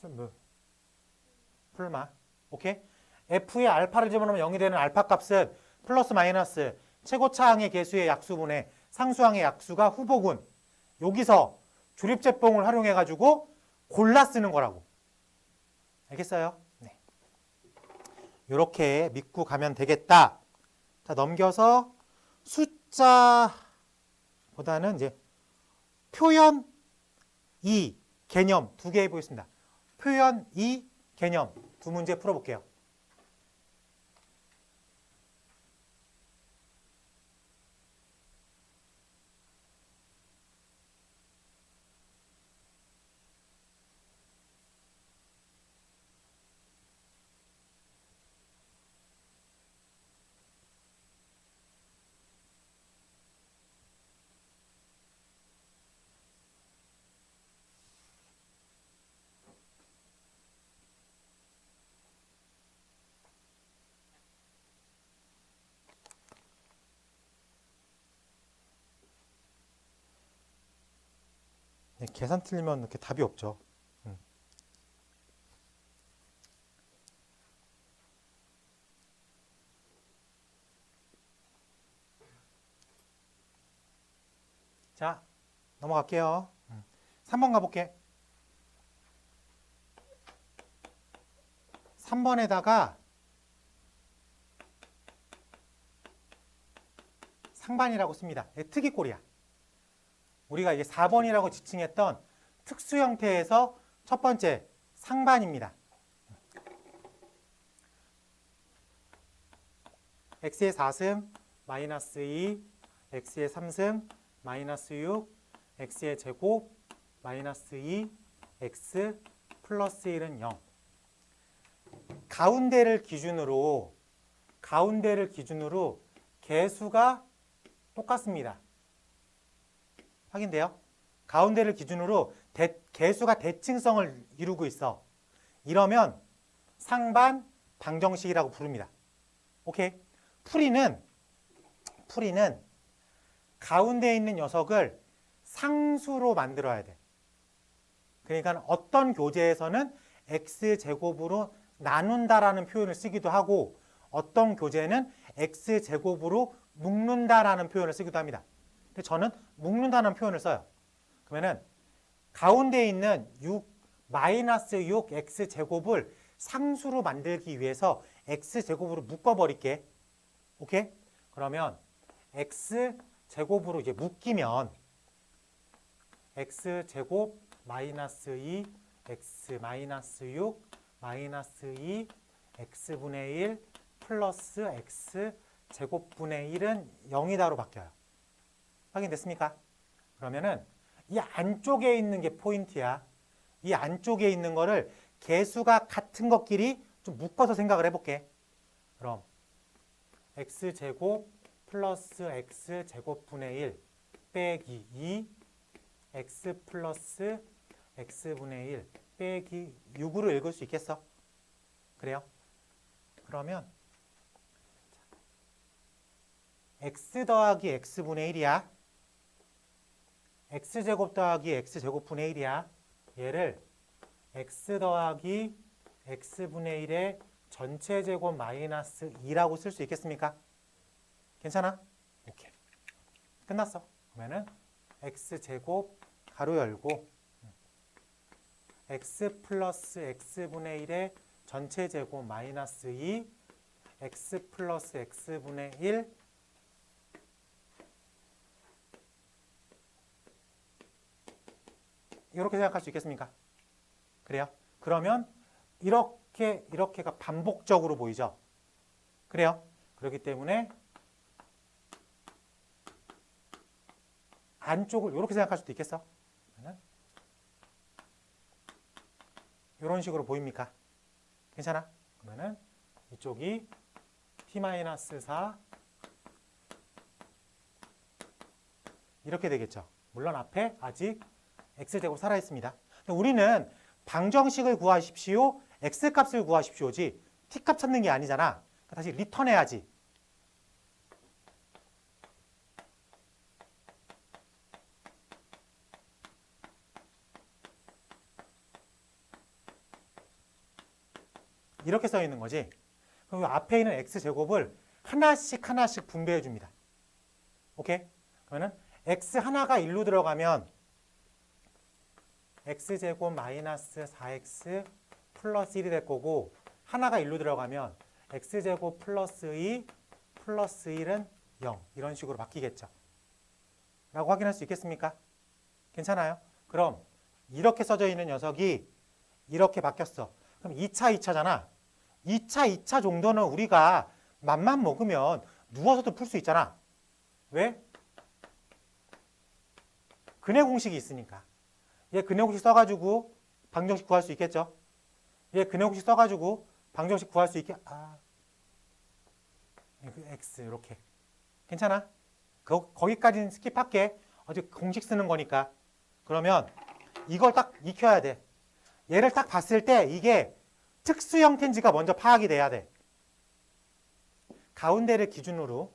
뭐 풀마. 오케이? F에 알파를 집어넣으면 0이 되는 알파 값은 플러스 마이너스 최고차항의 개수의 약수분의 상수항의 약수가 후보군. 여기서 조립제법을 활용해 가지고 골라 쓰는 거라고. 알겠어요? 네. 이렇게 믿고 가면 되겠다. 자, 넘겨서 숫자보다는 이제 표현 2 개념 2개 해보겠습니다. 표현 2 개념 2문제 풀어볼게요. 네, 계산 틀리면 이렇게 답이 없죠. 자, 넘어갈게요. 3번 가볼게. 3번에다가 상반이라고 씁니다. 특이꼴이야. 우리가 이게 4번이라고 지칭했던 특수 형태에서 첫 번째 상반입니다. x의 4승 마이너스 2, x의 3승 마이너스 6, x의 제곱 마이너스 2, x 플러스 1은 0. 가운데를 기준으로 개수가 똑같습니다. 확인돼요? 가운데를 기준으로 개수가 대칭성을 이루고 있어. 이러면 상반 방정식이라고 부릅니다. 오케이? 풀이는 가운데 있는 녀석을 상수로 만들어야 돼. 그러니까 어떤 교재에서는 x제곱으로 나눈다라는 표현을 쓰기도 하고 어떤 교재는 x제곱으로 묶는다라는 표현을 쓰기도 합니다. 근데 저는 묶는다는 표현을 써요. 그러면은 가운데 있는 6 마이너스 6x제곱을 상수로 만들기 위해서 x제곱으로 묶어버릴게. 오케이? 그러면 x제곱으로 이제 묶이면 x제곱 마이너스 2 x 마이너스 6 마이너스 2 x분의 1 플러스 x제곱분의 1은 0이다로 바뀌어요. 확인됐습니까? 그러면은 이 안쪽에 있는 게 포인트야. 이 안쪽에 있는 거를 개수가 같은 것끼리 좀 묶어서 생각을 해볼게. 그럼 x제곱 플러스 x제곱분의 1 빼기 2 x 플러스 x분의 1 빼기 6으로 읽을 수 있겠어? 그래요? 그러면 x 더하기 x분의 1이야. x제곱 더하기 x제곱분의 1이야. 얘를 x 더하기 x분의 1의 전체 제곱 마이너스 2라고 쓸 수 있겠습니까? 괜찮아? 오케이. 끝났어. 그러면은 x제곱 가로 열고 x 플러스 x분의 1의 전체 제곱 마이너스 2 x 플러스 x분의 1 이렇게 생각할 수 있겠습니까? 그래요? 그러면 이렇게가 반복적으로 보이죠? 그래요? 그렇기 때문에 안쪽을 이렇게 생각할 수도 있겠어? 이런 식으로 보입니까? 괜찮아? 그러면은 이쪽이 t-4 이렇게 되겠죠. 물론 앞에 아직 x제곱 살아있습니다. 우리는 방정식을 구하십시오, x값을 구하십시오지 t값 찾는 게 아니잖아. 다시 리턴해야지. 이렇게 써 있는 거지. 그럼 앞에 있는 x제곱을 하나씩 하나씩 분배해 줍니다. 오케이? 그러면 x 하나가 1로 들어가면 x제곱 마이너스 4x 플러스 1이 될 거고, 하나가 1로 들어가면 x제곱 플러스 2 플러스 1은 0 이런 식으로 바뀌겠죠. 라고 확인할 수 있겠습니까? 괜찮아요? 그럼 이렇게 써져 있는 녀석이 이렇게 바뀌었어. 그럼 2차, 2차잖아. 2차, 2차 정도는 우리가 맘만 먹으면 누워서도 풀 수 있잖아. 왜? 근해 공식이 있으니까. 얘 근해 공식 써가지고 방정식 구할 수 있겠죠? 얘 근해 공식 써가지고 방정식 구할 수 있게. x 이렇게. 괜찮아? 거기까지는 스킵할게. 어차피 공식 쓰는 거니까. 그러면 이걸 딱 익혀야 돼. 얘를 딱 봤을 때 이게 특수 형태인지가 먼저 파악이 돼야 돼. 가운데를 기준으로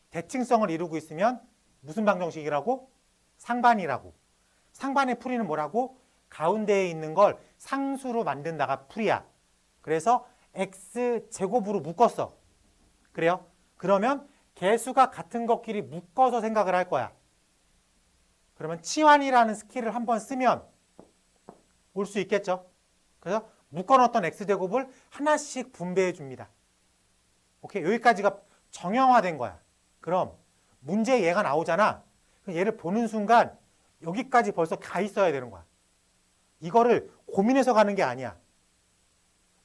대칭성을 이루고 있으면 무슨 방정식이라고? 상반이라고. 상반의 풀이는 뭐라고? 가운데에 있는 걸 상수로 만든다가 풀이야. 그래서 x제곱으로 묶었어. 그래요? 그러면 개수가 같은 것끼리 묶어서 생각을 할 거야. 그러면 치환이라는 스킬을 한번 쓰면 올 수 있겠죠? 그래서 묶어놓던 x제곱을 하나씩 분배해 줍니다. 오케이? 여기까지가 정형화된 거야. 그럼 문제에 얘가 나오잖아. 얘를 보는 순간 여기까지 벌써 가 있어야 되는 거야. 이거를 고민해서 가는 게 아니야.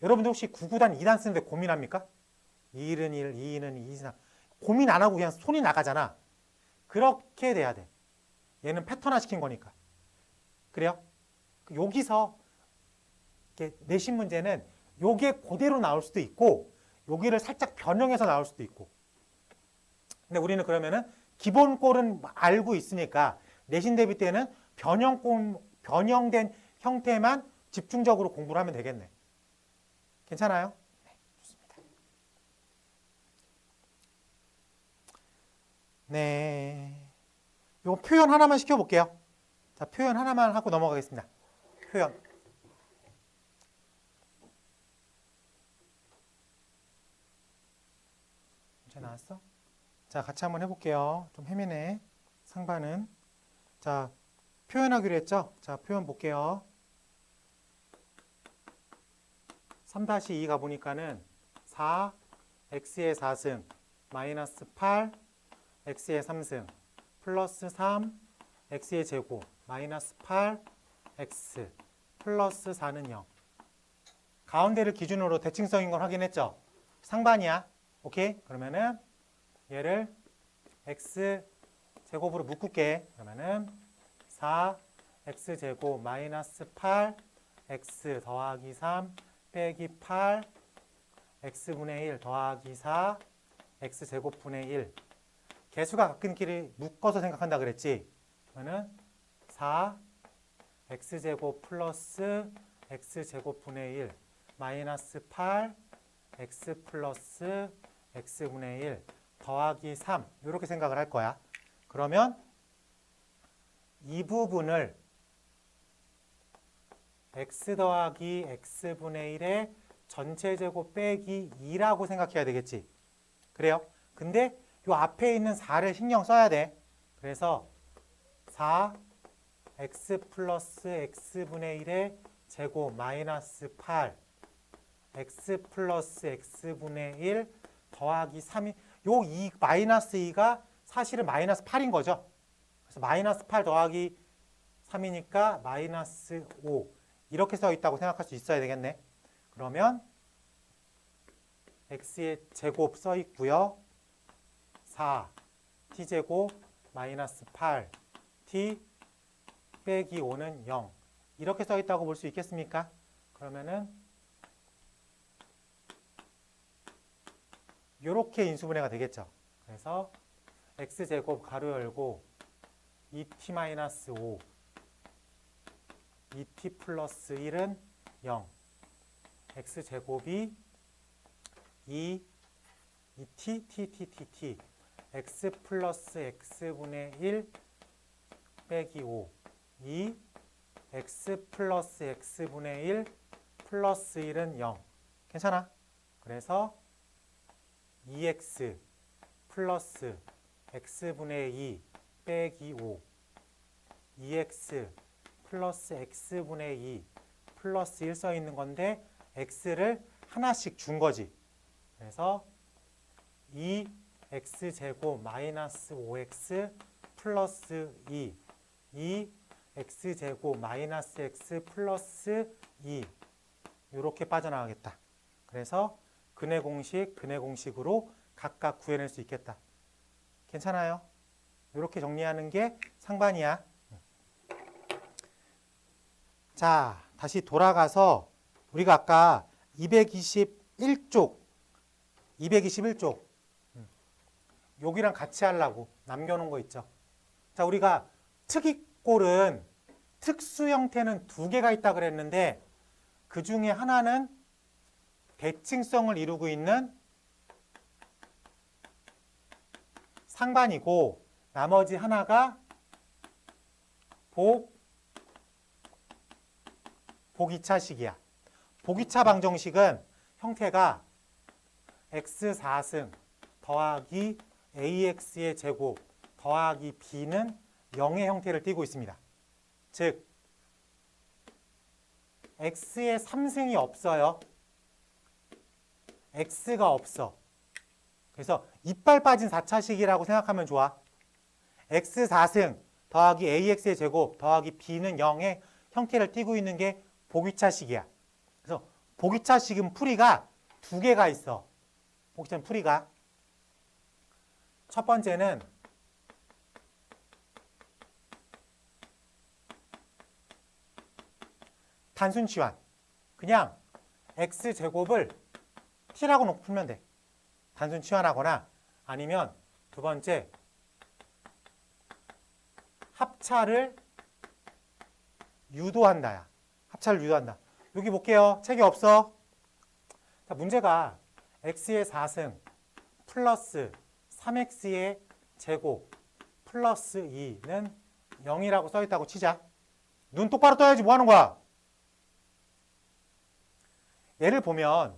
여러분들 혹시 9구단 2단 쓰는데 고민합니까? 2는 1, 2는 2, 3. 고민 안 하고 그냥 손이 나가잖아. 그렇게 돼야 돼. 얘는 패턴화 시킨 거니까. 그래요? 여기서 내신 문제는 요게 그대로 나올 수도 있고 여기를 살짝 변형해서 나올 수도 있고. 근데 우리는 그러면은 기본 꼴은 알고 있으니까 내신 대비 때는 변형된 형태만 집중적으로 공부를 하면 되겠네. 괜찮아요? 네, 좋습니다. 네, 요 표현 하나만 시켜볼게요. 자, 표현 하나만 하고 넘어가겠습니다. 표현. 문제 나왔어? 자, 같이 한번 해볼게요. 좀 헤매네. 상반은. 자, 표현하기로 했죠? 자, 표현 볼게요. 3-2 가보니까는 4, x의 4승, 마이너스 8, x의 3승, 플러스 3, x의 제곱, 마이너스 8, x, 플러스 4는 0. 가운데를 기준으로 대칭성인 걸 확인했죠? 상반이야. 오케이? 그러면은 얘를 x 제곱으로 묶을게. 그러면은 4, x 제곱 마이너스 8, x 더하기 3 빼기 8, x분의 1 더하기 4, x 제곱분의 1. 개수가 같은 길이 묶어서 생각한다 그랬지? 그러면은 4, x 제곱 플러스 x 제곱분의 1 마이너스 8, x 플러스 x분의 1 더하기 3 이렇게 생각을 할 거야. 그러면 이 부분을 x 더하기 x분의 1의 전체 제곱 빼기 2라고 생각해야 되겠지. 그래요? 근데 요 앞에 있는 4를 신경 써야 돼. 그래서 4 x 플러스 x분의 1의 제곱 마이너스 8 x 플러스 x분의 1 더하기 3이 요 2 마이너스 2가 사실은 마이너스 8인 거죠. 그래서 마이너스 8 더하기 3이니까 마이너스 5 이렇게 써 있다고 생각할 수 있어야 되겠네. 그러면 x의 제곱 써 있고요. 4 t제곱 마이너스 8 t 빼기 5는 0 이렇게 써 있다고 볼 수 있겠습니까? 그러면은 요렇게 인수분해가 되겠죠. 그래서 x제곱 가로 열고 2t-5 2t 플러스 1은 0 x제곱이 2t t x 플러스 x분의 1 빼기 5 x 플러스 x분의 1 플러스 1은 0 괜찮아? 그래서 2x 플러스 x분의 2 빼기 5 2x 플러스 x분의 2 플러스 1 써 있는 건데 x를 하나씩 준 거지. 그래서 2x제곱 마이너스 5x 플러스 2 2x제곱 마이너스 x 플러스 2 이렇게 빠져나가겠다. 그래서 근의 공식으로 각각 구해낼 수 있겠다. 괜찮아요? 이렇게 정리하는 게 상반이야. 자, 다시 돌아가서 우리가 아까 221쪽 여기랑 같이 하려고 남겨놓은 거 있죠. 자, 우리가 특이꼴은 특수 형태는 2개가 있다 그랬는데 그 중에 하나는 대칭성을 이루고 있는 상반이고 나머지 하나가 복이차식이야. 복이차 방정식은 형태가 x4승 더하기 ax의 제곱 더하기 b는 0의 형태를 띠고 있습니다. 즉 x의 3승이 없어요. x가 없어. 그래서 이빨 빠진 4차식이라고 생각하면 좋아. x4승 더하기 ax의 제곱 더하기 b는 0의 형태를 띠고 있는 게 복이차식이야. 그래서 복이차식은 풀이가 2개가 있어. 복이차는 풀이가. 첫 번째는 단순 치환. 그냥 x제곱을 t라고 놓고 풀면 돼. 단순 치환하거나 아니면 두 번째 합차를 유도한다야. 합차를 유도한다. 여기 볼게요. 책이 없어. 자, 문제가 x의 4승 플러스 3x의 제곱 플러스 2는 0이라고 써있다고 치자. 눈 똑바로 떠야지 뭐 하는 거야? 얘를 보면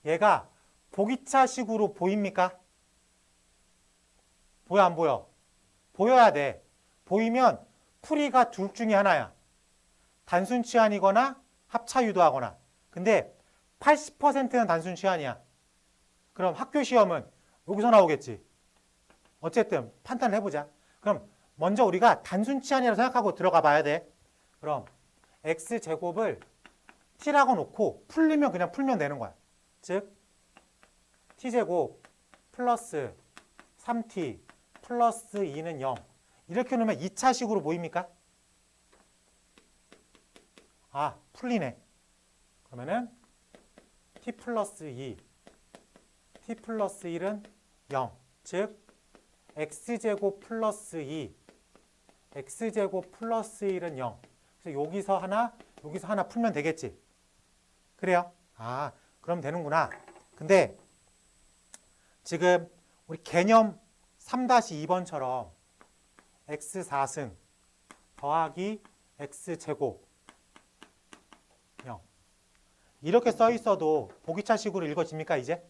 얘가 복이차식으로 보입니까? 보여 안 보여? 보여야 돼. 보이면 풀이가 둘 중에 하나야. 단순 치환이거나 합차 유도하거나. 근데 80%는 단순 치환이야. 그럼 학교 시험은 여기서 나오겠지. 어쨌든 판단을 해보자. 그럼 먼저 우리가 단순 치환이라고 생각하고 들어가 봐야 돼. 그럼 x제곱을 t라고 놓고 풀리면 그냥 풀면 되는 거야. 즉 t제곱 플러스 3t 플러스 2는 0. 이렇게 놓으면 2차식으로 보입니까? 아, 풀리네. 그러면은 t 플러스 2, t 플러스 1은 0. 즉 x제곱 플러스 2, x제곱 플러스 1은 0. 그래서 여기서 하나 풀면 되겠지. 그래요? 아, 그럼 되는구나. 근데 지금 우리 개념 3-2번처럼 x4승 더하기 x제곱 0 이렇게 써 있어도 복이차식으로 읽어집니까 이제?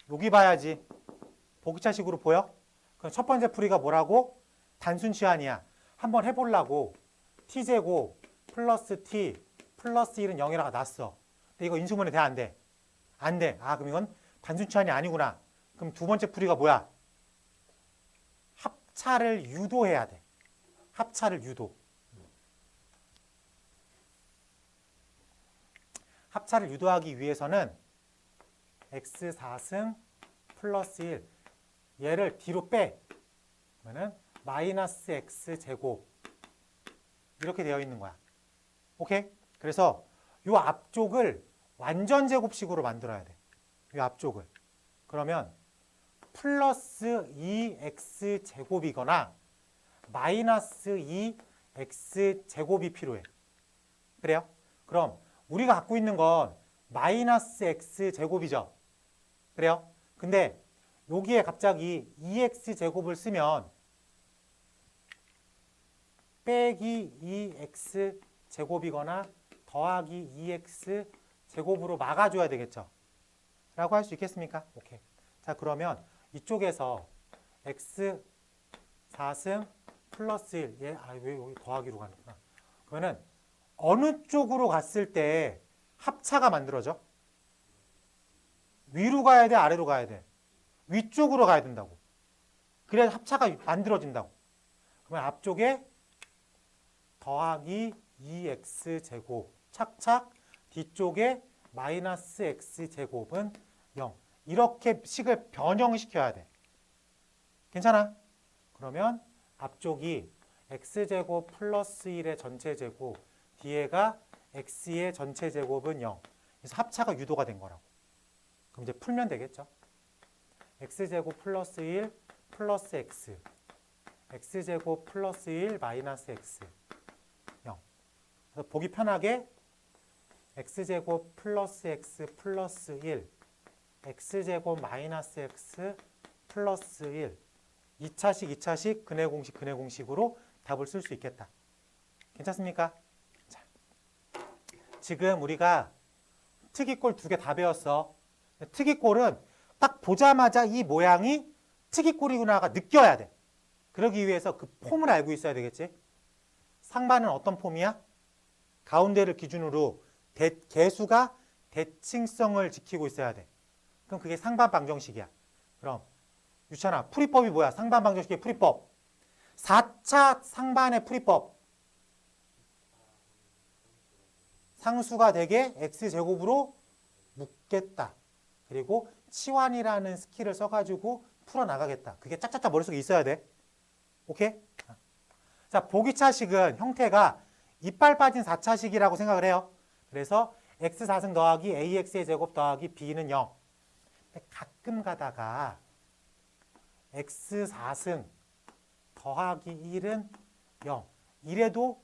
여기 봐야지. 복이차식으로 보여? 그럼 첫 번째 풀이가 뭐라고? 단순 치환이야. 한번 해보려고 t제곱 플러스 t 플러스 1은 0이라고 놨어. 근데 이거 인수분해 돼? 안 돼? 안 돼. 아, 그럼 이건 단순 치환이 아니구나. 그럼 두 번째 풀이가 뭐야? 합차를 유도해야 돼. 합차를 유도. 합차를 유도하기 위해서는 x4승 플러스 1 얘를 뒤로 빼. 그러면은 마이너스 x제곱 이렇게 되어 있는 거야. 오케이? 그래서 이 앞쪽을 완전 제곱식으로 만들어야 돼. 이 앞쪽을. 그러면 플러스 2x제곱이거나 마이너스 2x제곱이 필요해. 그래요? 그럼 우리가 갖고 있는 건 마이너스 x제곱이죠. 그래요? 근데 여기에 갑자기 2x제곱을 쓰면 빼기 2x제곱이거나 더하기 2x제곱으로 막아줘야 되겠죠. 라고 할 수 있겠습니까? 오케이. 자, 그러면 이쪽에서 x 4승 플러스 1. 왜 여기 더하기로 가는구나. 그러면 어느 쪽으로 갔을 때 합차가 만들어져? 위로 가야 돼? 아래로 가야 돼? 위쪽으로 가야 된다고. 그래야 합차가 만들어진다고. 그러면 앞쪽에 더하기 2x제곱 착착 뒤쪽에 마이너스 x제곱은 0. 이렇게 식을 변형시켜야 돼. 괜찮아? 그러면 앞쪽이 x제곱 플러스 1의 전체제곱 뒤에가 x의 전체제곱은 0. 그래서 합차가 유도가 된 거라고. 그럼 이제 풀면 되겠죠. x제곱 플러스 1 플러스 x x제곱 플러스 1 마이너스 x 0. 그래서 보기 편하게 x제곱 플러스 x 플러스 1 x제곱 마이너스 x 플러스 1 2차식 2차식 근해 공식으로 답을 쓸 수 있겠다. 괜찮습니까? 자, 지금 우리가 특이꼴 2개 다 배웠어. 특이꼴은 딱 보자마자 이 모양이 특이꼴이구나가 느껴야 돼. 그러기 위해서 그 폼을 알고 있어야 되겠지. 상반은 어떤 폼이야? 가운데를 기준으로 개수가 대칭성을 지키고 있어야 돼. 그럼 그게 상반 방정식이야. 그럼 유찬아, 풀이법이 뭐야? 상반 방정식의 풀이법. 4차 상반의 풀이법. 상수가 되게 x제곱으로 묶겠다. 그리고 치환이라는 스킬을 써가지고 풀어나가겠다. 그게 짝짝짝 머릿속에 있어야 돼. 오케이? 자, 보기차식은 형태가 이빨 빠진 4차식이라고 생각을 해요. 그래서 x4승 더하기 ax의 제곱 더하기 b는 0. 근데 가끔 가다가 x4승 더하기 1은 0. 이래도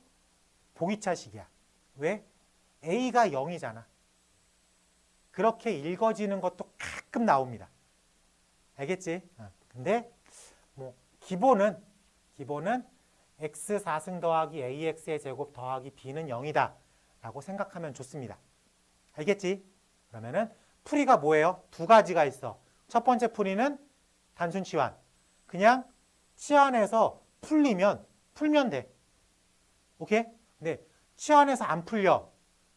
보기차식이야. 왜? a가 0이잖아. 그렇게 읽어지는 것도 가끔 나옵니다. 알겠지? 근데 뭐 기본은 x4승 더하기 ax의 제곱 더하기 b는 0이다 라고 생각하면 좋습니다. 알겠지? 그러면은 풀이가 뭐예요? 두 가지가 있어. 첫 번째 풀이는 단순 치환. 그냥 치환해서 풀면 돼. 오케이? 근데 치환해서 안 풀려.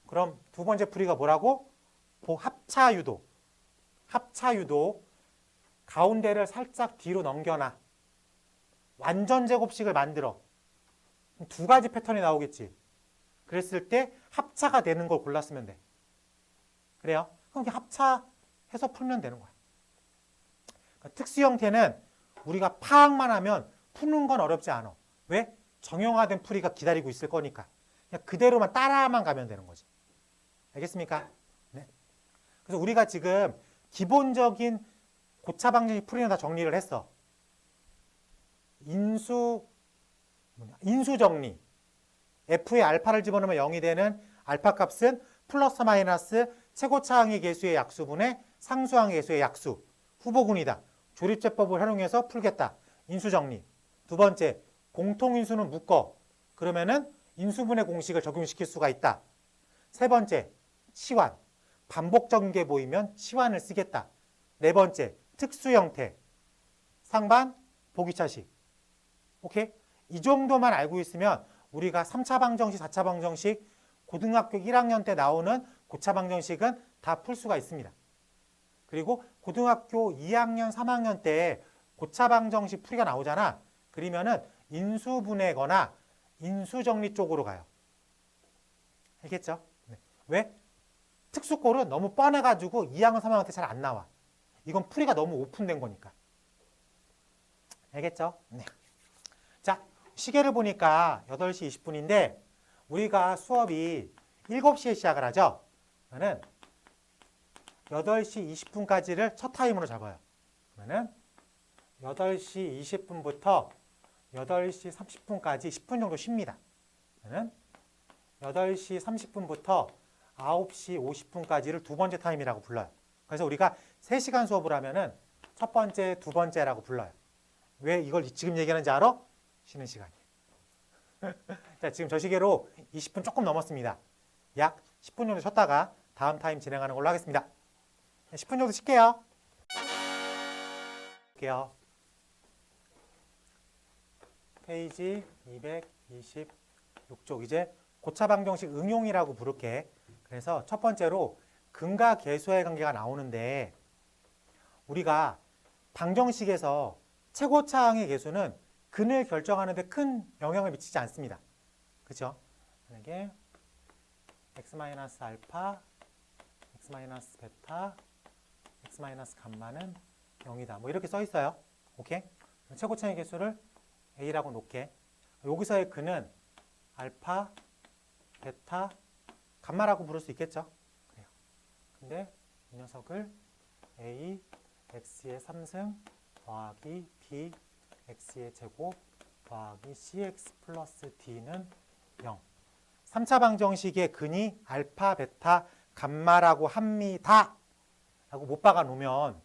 그럼 두 번째 풀이가 뭐라고? 합차유도. 가운데를 살짝 뒤로 넘겨놔. 완전 제곱식을 만들어. 두 가지 패턴이 나오겠지. 그랬을 때 합차가 되는 걸 골랐으면 돼. 그래요? 그럼 합차해서 풀면 되는 거야. 그러니까 특수 형태는 우리가 파악만 하면 푸는 건 어렵지 않아. 왜? 정형화된 풀이가 기다리고 있을 거니까. 그냥 그대로만 따라만 가면 되는 거지. 알겠습니까? 네. 그래서 우리가 지금 기본적인 고차 방정식 풀이는 다 정리를 했어. 인수 정리. f에 알파를 집어넣으면 0이 되는 알파 값은 플러스 마이너스 최고차항의 개수의 약수분의 상수항의 개수의 약수. 후보군이다. 조립제법을 활용해서 풀겠다. 인수정리. 두 번째, 공통인수는 묶어. 그러면은 인수분해 공식을 적용시킬 수가 있다. 세 번째, 치환. 반복적인 게 보이면 치환을 쓰겠다. 네 번째, 특수형태. 상반, 보기차식. 오케이? 이 정도만 알고 있으면 우리가 3차 방정식, 4차 방정식, 고등학교 1학년 때 나오는 고차 방정식은 다 풀 수가 있습니다. 그리고 고등학교 2학년, 3학년 때 고차 방정식 풀이가 나오잖아. 그러면은 인수분해거나 인수정리 쪽으로 가요. 알겠죠? 네. 왜? 특수꼴은 너무 뻔해가지고 2학년, 3학년 때 잘 안 나와. 이건 풀이가 너무 오픈된 거니까. 알겠죠? 네. 자, 시계를 보니까 8시 20분인데 우리가 수업이 7시에 시작을 하죠. 그러면 8시 20분까지를 첫 타임으로 잡아요. 그러면 8시 20분부터 8시 30분까지 10분 정도 쉽니다. 저는 8시 30분부터 9시 50분까지를 두 번째 타임이라고 불러요. 그래서 우리가 3시간 수업을 하면은 첫 번째, 두 번째라고 불러요. 왜 이걸 지금 얘기하는지 알아? 쉬는 시간이에요. 자, 지금 저 시계로 20분 조금 넘었습니다. 약 10분 정도 쉬었다가 다음 타임 진행하는 걸로 하겠습니다. 10분 정도 쉴게요. 볼게요. 페이지 226쪽. 이제 고차 방정식 응용이라고 부를게. 그래서 첫 번째로 근과 계수의 관계가 나오는데 우리가 방정식에서 최고차항의 계수는 근을 결정하는 데 큰 영향을 미치지 않습니다. 그렇죠? 만약에 x-알파, x-베타, x-감마는 0이다. 뭐 이렇게 써 있어요. 오케이? 최고차항의 계수를 a라고 놓게. 여기서의 근은 알파, 베타, 감마라고 부를 수 있겠죠? 그래요. 근데 이 녀석을 a, x의 3승 더하기 b, x의 제곱 더하기 cx 플러스 d는 0. 3차 방정식의 근이 알파, 베타, 감마라고 합니다. 라고 못 박아 놓으면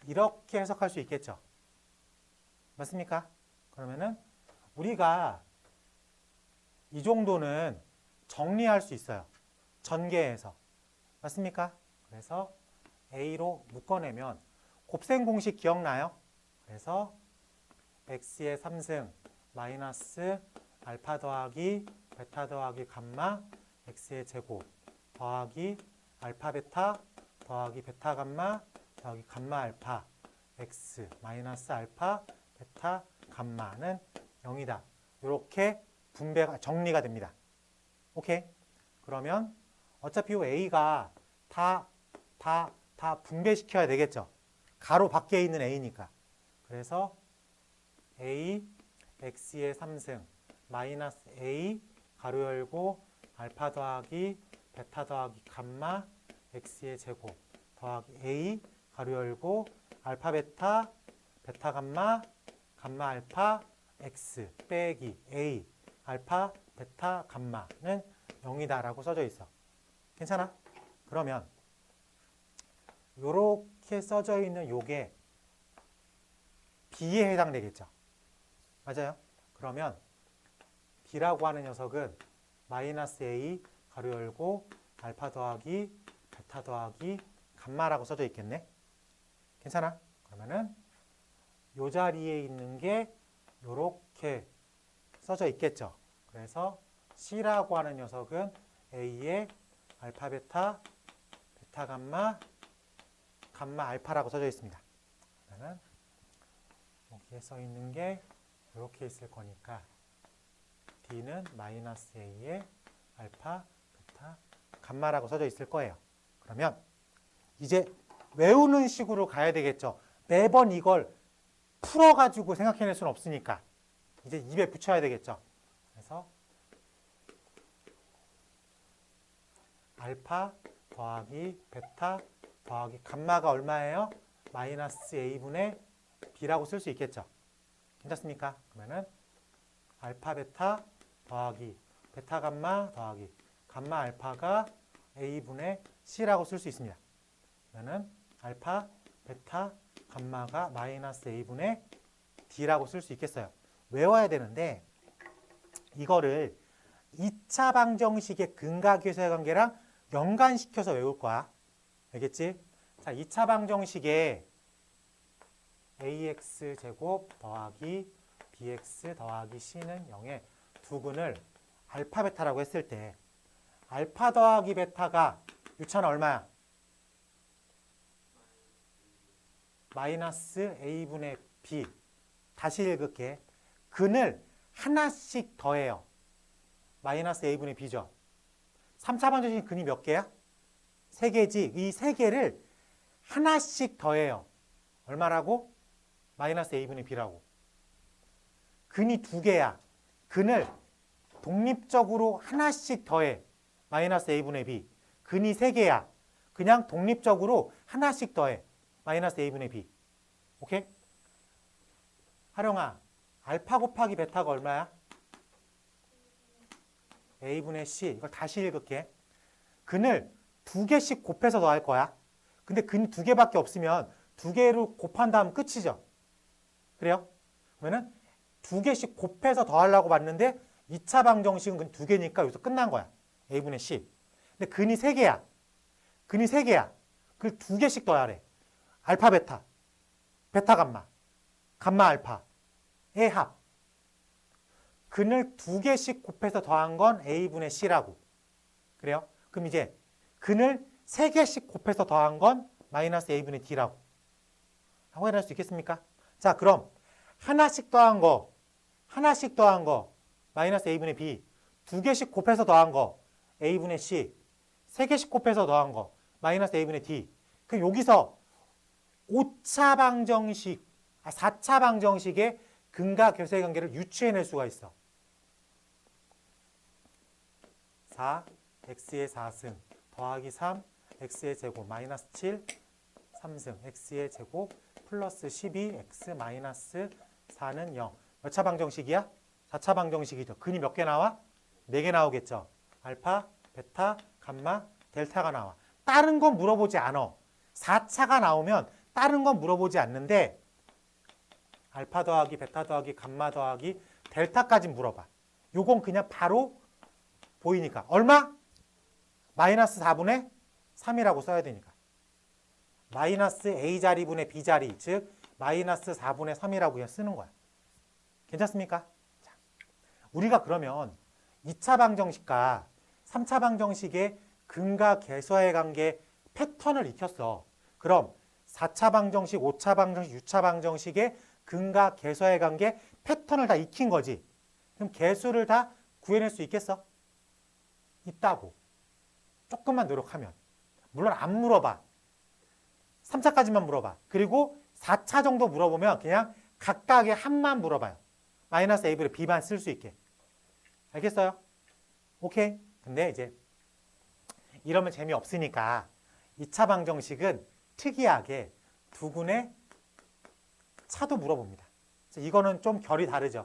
이렇게 해석할 수 있겠죠. 맞습니까? 그러면은 우리가 이 정도는 정리할 수 있어요. 전개해서. 맞습니까? 그래서 A로 묶어내면 곱셈 공식 기억나요? 그래서 x의 3승 마이너스 알파 더하기 베타 더하기 감마 x의 제곱 더하기 알파 베타 더하기 베타 감마 더하기 감마 알파 x 마이너스 알파 베타 감마는 0이다. 이렇게 정리가 됩니다. 오케이? 그러면 어차피 이 a가 다 분배시켜야 되겠죠. 가로 밖에 있는 a니까. 그래서 a x의 3승 마이너스 a 가로 열고 알파 더하기 베타 더하기 감마 x의 제곱 더하기 a 가로 열고 알파 베타 베타 감마 감마 알파 x 빼기 a 알파 베타 감마는 0이다 라고 써져 있어. 괜찮아? 그러면 요렇게 써져 있는 요게 b에 해당되겠죠. 맞아요? 그러면 b라고 하는 녀석은 마이너스 a 가로 열고 알파 더하기 베타 더하기 감마라고 써져 있겠네. 괜찮아? 그러면은 요 자리에 있는 게 요렇게 써져 있겠죠. 그래서 c라고 하는 녀석은 a의 알파 베타 베타 감마 감마 알파라고 써져 있습니다. 그러면 여기에 써 있는 게 이렇게 있을 거니까 d는 마이너스 a의 알파 베타 감마라고 써져 있을 거예요. 그러면 이제 외우는 식으로 가야 되겠죠. 매번 이걸 풀어가지고 생각해낼 수는 없으니까 이제 입에 붙여야 되겠죠. 그래서 알파 더하기 베타 더하기 감마가 얼마예요? 마이너스 a분의 b라고 쓸 수 있겠죠. 괜찮습니까? 그러면은 알파 베타 더하기 베타 감마 더하기 감마 알파가 a분의 c라고 쓸 수 있습니다. 그러면은 알파 베타 감마가 마이너스 a분의 d라고 쓸 수 있겠어요. 외워야 되는데 이거를 2차 방정식의 근과 계수의 관계랑 연관시켜서 외울 거야. 알겠지? 자, 2차 방정식에 ax 제곱 더하기 bx 더하기 c는 0의 두 근을 알파 베타라고 했을 때 알파 더하기 베타가 유차는 얼마야? 마이너스 a분의 b. 다시 읽을게. 근을 하나씩 더해요. 마이너스 a분의 b죠. 3차 방정식 근이 몇 개야? 3개지. 이 3개를 하나씩 더해요. 얼마라고? 마이너스 a분의 b라고. 근이 2개야. 근을 독립적으로 하나씩 더해. 마이너스 a분의 b. 근이 3개야. 그냥 독립적으로 하나씩 더해. 마이너스 a분의 b. 오케이? 하령아, 알파 곱하기 베타가 얼마야? A분의 C. 이걸 다시 읽을게. 근을 두 개씩 곱해서 더할 거야. 근데 근 두 개밖에 없으면 두 개로 곱한 다음 끝이죠. 그래요? 그러면은 두 개씩 곱해서 더하려고 봤는데 2차 방정식은 근 두 개니까 여기서 끝난 거야. A분의 C. 근데 근이 세 개야. 근이 세 개야. 그걸 두 개씩 더하래. 알파 베타, 베타 감마, 감마 알파의 합. 근을 두 개씩 곱해서 더한 건 A분의 C라고. 그래요? 그럼 이제 근을 세 개씩 곱해서 더한 건 마이너스 A분의 D라고. 확인할 수 있겠습니까? 자, 그럼 하나씩 더한 거, 마이너스 A분의 B. 두 개씩 곱해서 더한 거, A분의 C. 세 개씩 곱해서 더한 거, 마이너스 A분의 D. 그럼 여기서 4차 방정식의 근과 교수의 관계를 유추해낼 수가 있어. 4, x의 4승 더하기 3, x의 제곱 마이너스 7, 3승 x의 제곱 플러스 12, x 마이너스 4는 0. 몇 차 방정식이야? 4차 방정식이죠. 근이 몇 개 나와? 4개 나오겠죠. 알파, 베타, 감마, 델타가 나와. 다른 건 물어보지 않아. 4차가 나오면 다른 건 물어보지 않는데 알파 더하기 베타 더하기 감마 더하기 델타까지 물어봐. 요건 그냥 바로 보이니까. 얼마? 마이너스 4분의 3이라고 써야 되니까. 마이너스 A자리분의 B자리, 즉 마이너스 4분의 3이라고 그냥 쓰는 거야. 괜찮습니까? 자, 우리가 그러면 2차 방정식과 3차 방정식의 근과 계수와의 관계 패턴을 익혔어. 그럼 4차 방정식, 5차 방정식, 6차 방정식의 근과 계수와의 관계 패턴을 다 익힌 거지. 그럼 계수를 다 구해낼 수 있겠어? 있다고. 조금만 노력하면. 물론 안 물어봐. 3차까지만 물어봐. 그리고 4차 정도 물어보면 그냥 각각의 합만 물어봐요. 마이너스 A분의 B만 쓸 수 있게. 알겠어요? 오케이. 근데 이제 이러면 재미없으니까 2차 방정식은 특이하게 두 군의 차도 물어봅니다. 이거는 좀 결이 다르죠.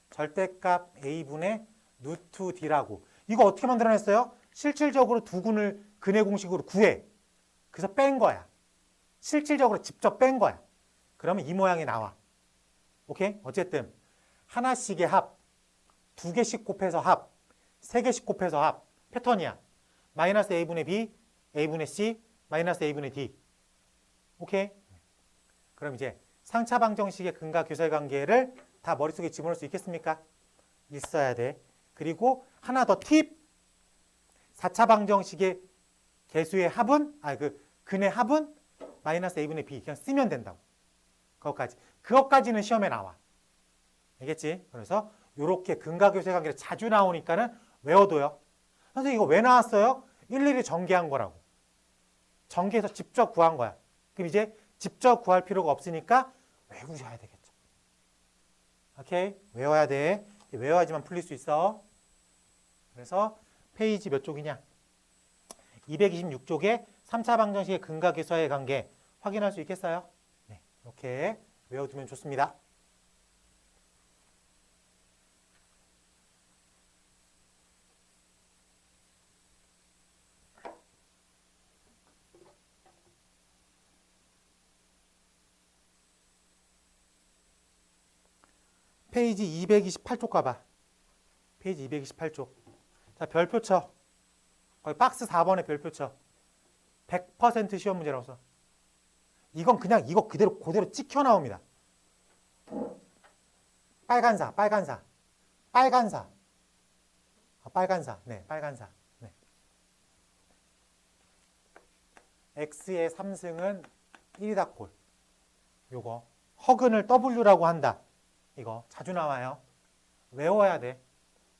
절대값 A분의 루트 D라고. 이거 어떻게 만들어냈어요? 실질적으로 두 군을 근의 공식으로 구해. 그래서 뺀 거야. 실질적으로 직접 뺀 거야. 그러면 이 모양이 나와. 오케이? 어쨌든 하나씩의 합, 두 개씩 곱해서 합, 세 개씩 곱해서 합 패턴이야. 마이너스 A분의 B, A분의 C, 마이너스 A분의 D. 오케이? 그럼 이제 상차 방정식의 근과 교사의 관계를 다 머릿속에 집어넣을 수 있겠습니까? 있어야 돼. 그리고 하나 더 팁. 4차 방정식의 개수의 합은, 근의 합은 마이너스 A분의 B 그냥 쓰면 된다고. 그것까지는 시험에 나와. 알겠지? 그래서 이렇게 근과 교수의 관계를 자주 나오니까는 외워둬요. 선생님 이거 왜 나왔어요? 일일이 전개한 거라고. 전개해서 직접 구한 거야. 그럼 이제 직접 구할 필요가 없으니까 외우셔야 되겠죠. 오케이? 외워야 돼. 외워야지만 풀릴 수 있어. 그래서 페이지 몇 쪽이냐? 226쪽에 3차 방정식의 근과 계수와의 관계 확인할 수 있겠어요? 네, 이렇게 외워두면 좋습니다. 페이지 228쪽 가봐. 페이지 228쪽. 자, 별표 쳐. 거기 박스 4번에 별표 쳐. 100% 시험 문제라고 써. 이건 그냥 이거 그대로 찍혀 나옵니다. 빨간사. 네, 빨간사. 네. X의 3승은 1이다 꼴. 요거. 허근을 W라고 한다. 이거 자주 나와요. 외워야 돼.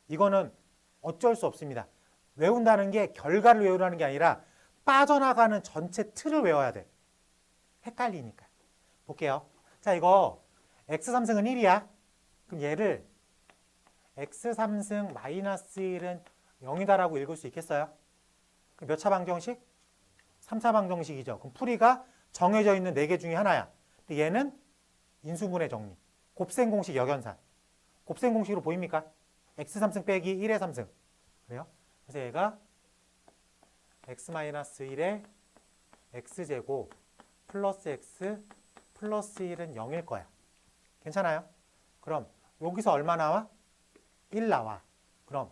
이거는 어쩔 수 없습니다. 외운다는 게 결과를 외우라는 게 아니라 빠져나가는 전체 틀을 외워야 돼. 헷갈리니까. 볼게요. 자, 이거 x3승은 1이야. 그럼 얘를 x3승 마이너스 1은 0이다라고 읽을 수 있겠어요? 그럼 몇 차 방정식? 3차 방정식이죠. 그럼 풀이가 정해져 있는 4개 중에 하나야. 근데 얘는 인수분해 정리. 곱셈 공식 역연산. 곱셈 공식으로 보입니까? x3승 빼기 1의 3승. 그래요? 그래서 얘가 x-1의 x제곱 플러스 x 플러스 1은 0일 거야. 괜찮아요? 그럼 여기서 얼마 나와? 1 나와. 그럼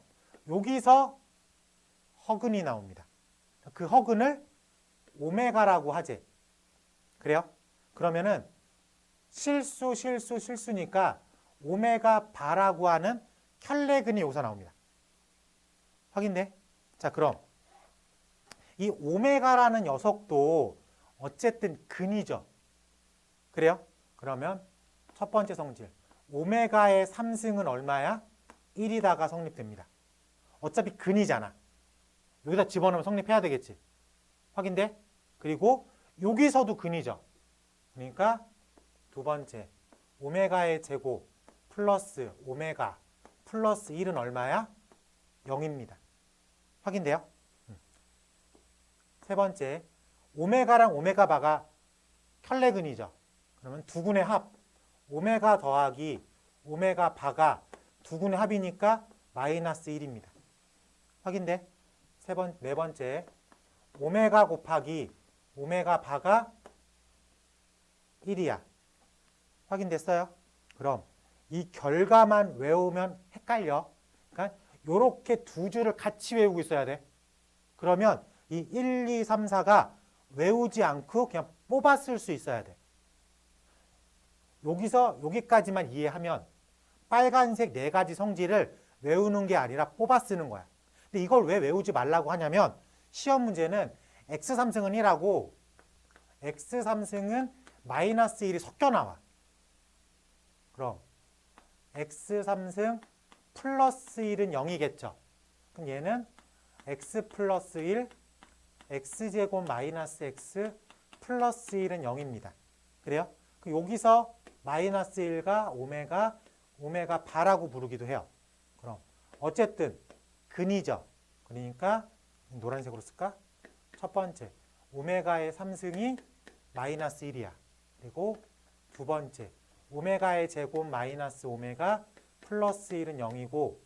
여기서 허근이 나옵니다. 그 허근을 오메가라고 하지. 그래요? 그러면은 실수니까 오메가 바라고 하는 켤레근이 여기서 나옵니다. 확인돼? 자, 그럼 이 오메가라는 녀석도 어쨌든 근이죠. 그래요? 그러면 첫 번째 성질 오메가의 3승은 얼마야? 1이다가 성립됩니다. 어차피 근이잖아. 여기다 집어넣으면 성립해야 되겠지. 확인돼? 그리고 여기서도 근이죠. 그러니까 두 번째 오메가의 제곱 플러스 오메가 플러스 1은 얼마야? 0입니다. 확인돼요? 세 번째 오메가랑 오메가 바가 켤레근이죠. 그러면 두 군의 합 오메가 더하기 오메가 바가 두 군의 합이니까 마이너스 1입니다. 확인돼? 네 번째 오메가 곱하기 오메가 바가 1이야. 확인됐어요? 그럼 이 결과만 외우면 헷갈려. 그러니까 이렇게 두 줄을 같이 외우고 있어야 돼. 그러면 이 1, 2, 3, 4가 외우지 않고 그냥 뽑아 쓸 수 있어야 돼. 여기서 여기까지만 이해하면 빨간색 네 가지 성질을 외우는 게 아니라 뽑아 쓰는 거야. 근데 이걸 왜 외우지 말라고 하냐면 시험 문제는 x3승은 1하고 x3승은 마이너스 1이 섞여 나와. 그럼 x3승 플러스 1은 0이겠죠. 그럼 얘는 x 플러스 1, x제곱 마이너스 x 플러스 1은 0입니다. 그래요? 여기서 마이너스 1가 오메가 바라고 부르기도 해요. 그럼 어쨌든 근이죠. 그러니까 노란색으로 쓸까? 첫 번째 오메가의 3승이 마이너스 1이야. 그리고 두 번째 오메가의 제곱 마이너스 오메가 플러스 1은 0이고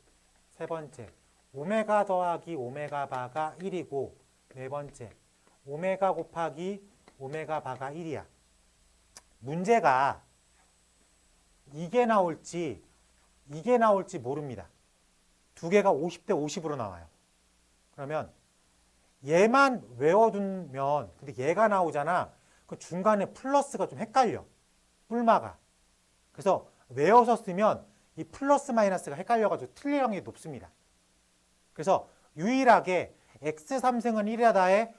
세 번째 오메가 더하기 오메가 바가 1이고 네 번째 오메가 곱하기 오메가 바가 1이야. 문제가 이게 나올지 모릅니다. 두 개가 50대 50으로 나와요. 그러면 얘만 외워두면 근데 얘가 나오잖아. 그 중간에 플러스가 좀 헷갈려. 뿔마가. 그래서 외워서 쓰면 이 플러스 마이너스가 헷갈려가지고 틀릴 확률이 높습니다. 그래서 유일하게 x3승은 1이다의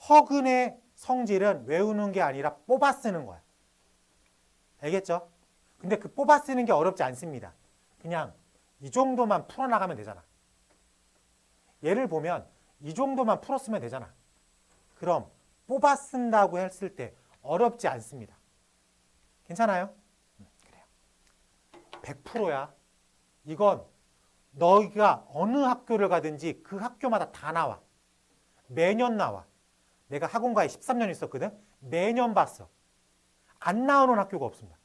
허근의 성질은 외우는 게 아니라 뽑아 쓰는 거야. 알겠죠? 근데 그 뽑아 쓰는 게 어렵지 않습니다. 그냥 이 정도만 풀어나가면 되잖아. 예를 보면 이 정도만 풀었으면 되잖아. 그럼 뽑아 쓴다고 했을 때 어렵지 않습니다. 괜찮아요? 그래요. 100%야. 이건 너희가 어느 학교를 가든지 그 학교마다 다 나와. 매년 나와. 내가 학원가에 13년 있었거든. 매년 봤어. 안 나오는 학교가 없습니다.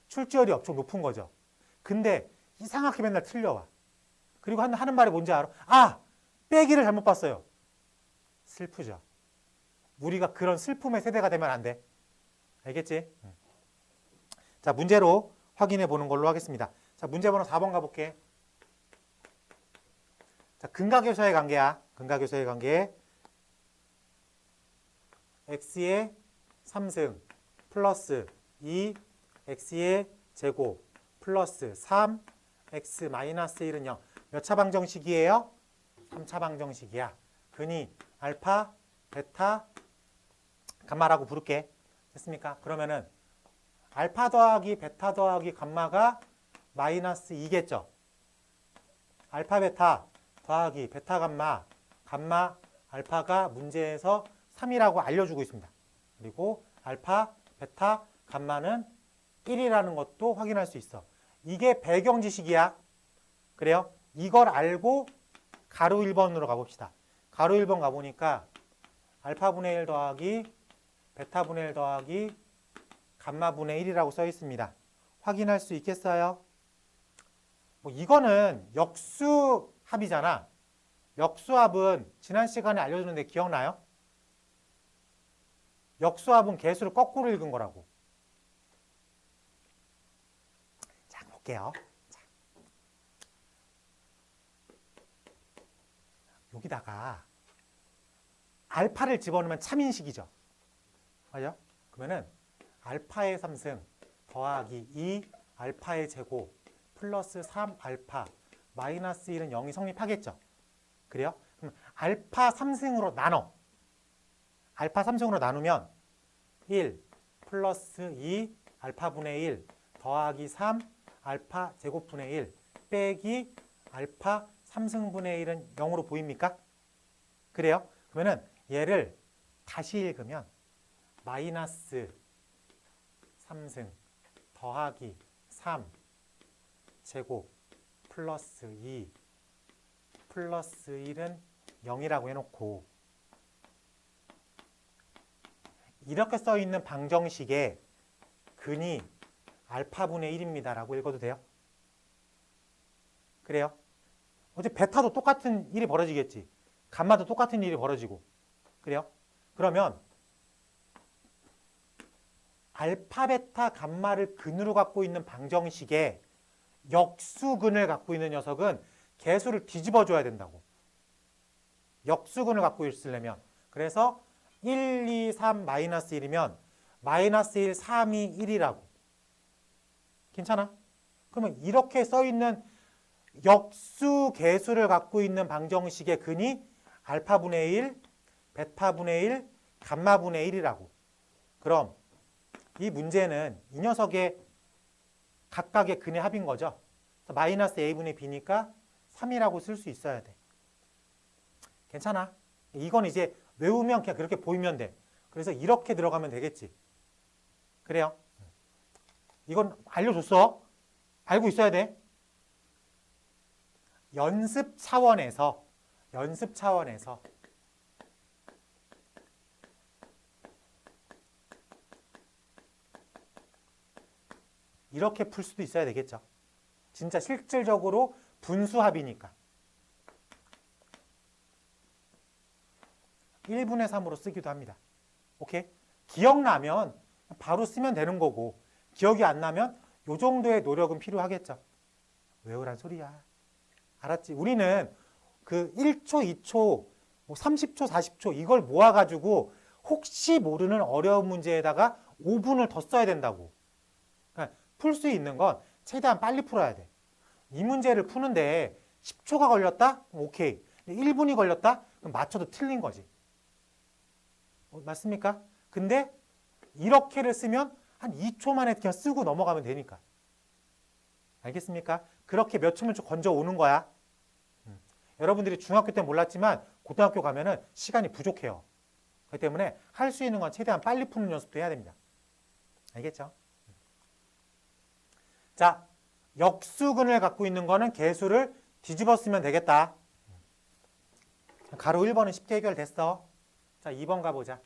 출제율이 엄청 높은 거죠. 근데 이상하게 맨날 틀려와. 그리고 하는 말이 뭔지 알아? 아! 빼기를 잘못 봤어요. 슬프죠. 우리가 그런 슬픔의 세대가 되면 안 돼. 알겠지? 자, 문제로 확인해 보는 걸로 하겠습니다. 자, 문제 번호 4번 가볼게. 자, 근각요소의 관계야. 근각요소의 관계. x의 3승 플러스 2 x의 제곱 플러스 3 x 마이너스 1은 0. 몇 차 방정식이에요? 3차 방정식이야. 근이 알파, 베타, 감마라고 부를게. 됐습니까? 그러면은 알파 더하기 베타 더하기 감마가 마이너스 2겠죠. 알파 베타 더하기 베타 감마, 감마 알파가 문제에서 3이라고 알려주고 있습니다. 그리고 알파, 베타, 감마는 1이라는 것도 확인할 수 있어. 이게 배경 지식이야. 그래요? 이걸 알고 가로 1번으로 가봅시다. 가로 1번 가보니까 알파분의 1 더하기 베타분의 1 더하기 감마분의 1이라고 써 있습니다. 확인할 수 있겠어요? 뭐 이거는 역수합이잖아. 역수합은 지난 시간에 알려줬는데 기억나요? 역수합은 개수를 거꾸로 읽은 거라고. 자, 볼게요. 자. 여기다가 알파를 집어넣으면 참인식이죠. 맞아요? 그러면은 알파의 3승 더하기 2 알파의 제곱 플러스 3 알파 마이너스 1은 0이 성립하겠죠. 그래요? 그럼 알파 3승으로 나눠. 알파 3승으로 나누면 1 플러스 2 알파분의 1 더하기 3 알파 제곱분의 1 빼기 알파 3승분의 1은 0으로 보입니까? 그래요? 그러면은 얘를 다시 읽으면 마이너스 3승 더하기 3 제곱 플러스 2 플러스 1은 0이라고 해놓고 이렇게 써있는 방정식에 근이 알파분의 1입니다 라고 읽어도 돼요? 그래요? 어제 베타도 똑같은 일이 벌어지겠지. 감마도 똑같은 일이 벌어지고. 그래요? 그러면 알파, 베타, 감마를 근으로 갖고 있는 방정식에 역수근을 갖고 있는 녀석은 개수를 뒤집어 줘야 된다고. 역수근을 갖고 있으려면. 그래서 1, 2, 3, 마이너스 1이면 마이너스 1, 3, 2, 1이라고. 괜찮아? 그러면 이렇게 써있는 역수 개수를 갖고 있는 방정식의 근이 알파분의 1, 베타분의 1, 감마분의 1이라고. 그럼 이 문제는 이 녀석의 각각의 근의 합인 거죠. 마이너스 a분의 b니까 3이라고 쓸 수 있어야 돼. 괜찮아? 이건 이제 외우면 그냥 그렇게 보이면 돼. 그래서 이렇게 들어가면 되겠지. 그래요? 이건 알려줬어. 알고 있어야 돼. 연습 차원에서 이렇게 풀 수도 있어야 되겠죠. 진짜 실질적으로 분수합이니까. 1분의 3으로 쓰기도 합니다. 오케이? 기억나면 바로 쓰면 되는 거고 기억이 안 나면 이 정도의 노력은 필요하겠죠. 외우란 소리야. 알았지? 우리는 그 1초, 2초, 뭐 30초, 40초 이걸 모아가지고 혹시 모르는 어려운 문제에다가 5분을 더 써야 된다고. 그러니까 풀 수 있는 건 최대한 빨리 풀어야 돼. 이 문제를 푸는데 10초가 걸렸다? 오케이. 1분이 걸렸다? 그럼 맞춰도 틀린 거지. 맞습니까? 근데 이렇게를 쓰면 한 2초 만에 그냥 쓰고 넘어가면 되니까. 알겠습니까? 그렇게 몇 초면 좀 건져 오는 거야. 여러분들이 중학교 때 몰랐지만 고등학교 가면은 시간이 부족해요. 그렇기 때문에 할 수 있는 건 최대한 빨리 푸는 연습도 해야 됩니다. 알겠죠? 자, 역수근을 갖고 있는 거는 개수를 뒤집어 쓰면 되겠다. 가로 1번은 쉽게 해결됐어. 자, 2번 가보자.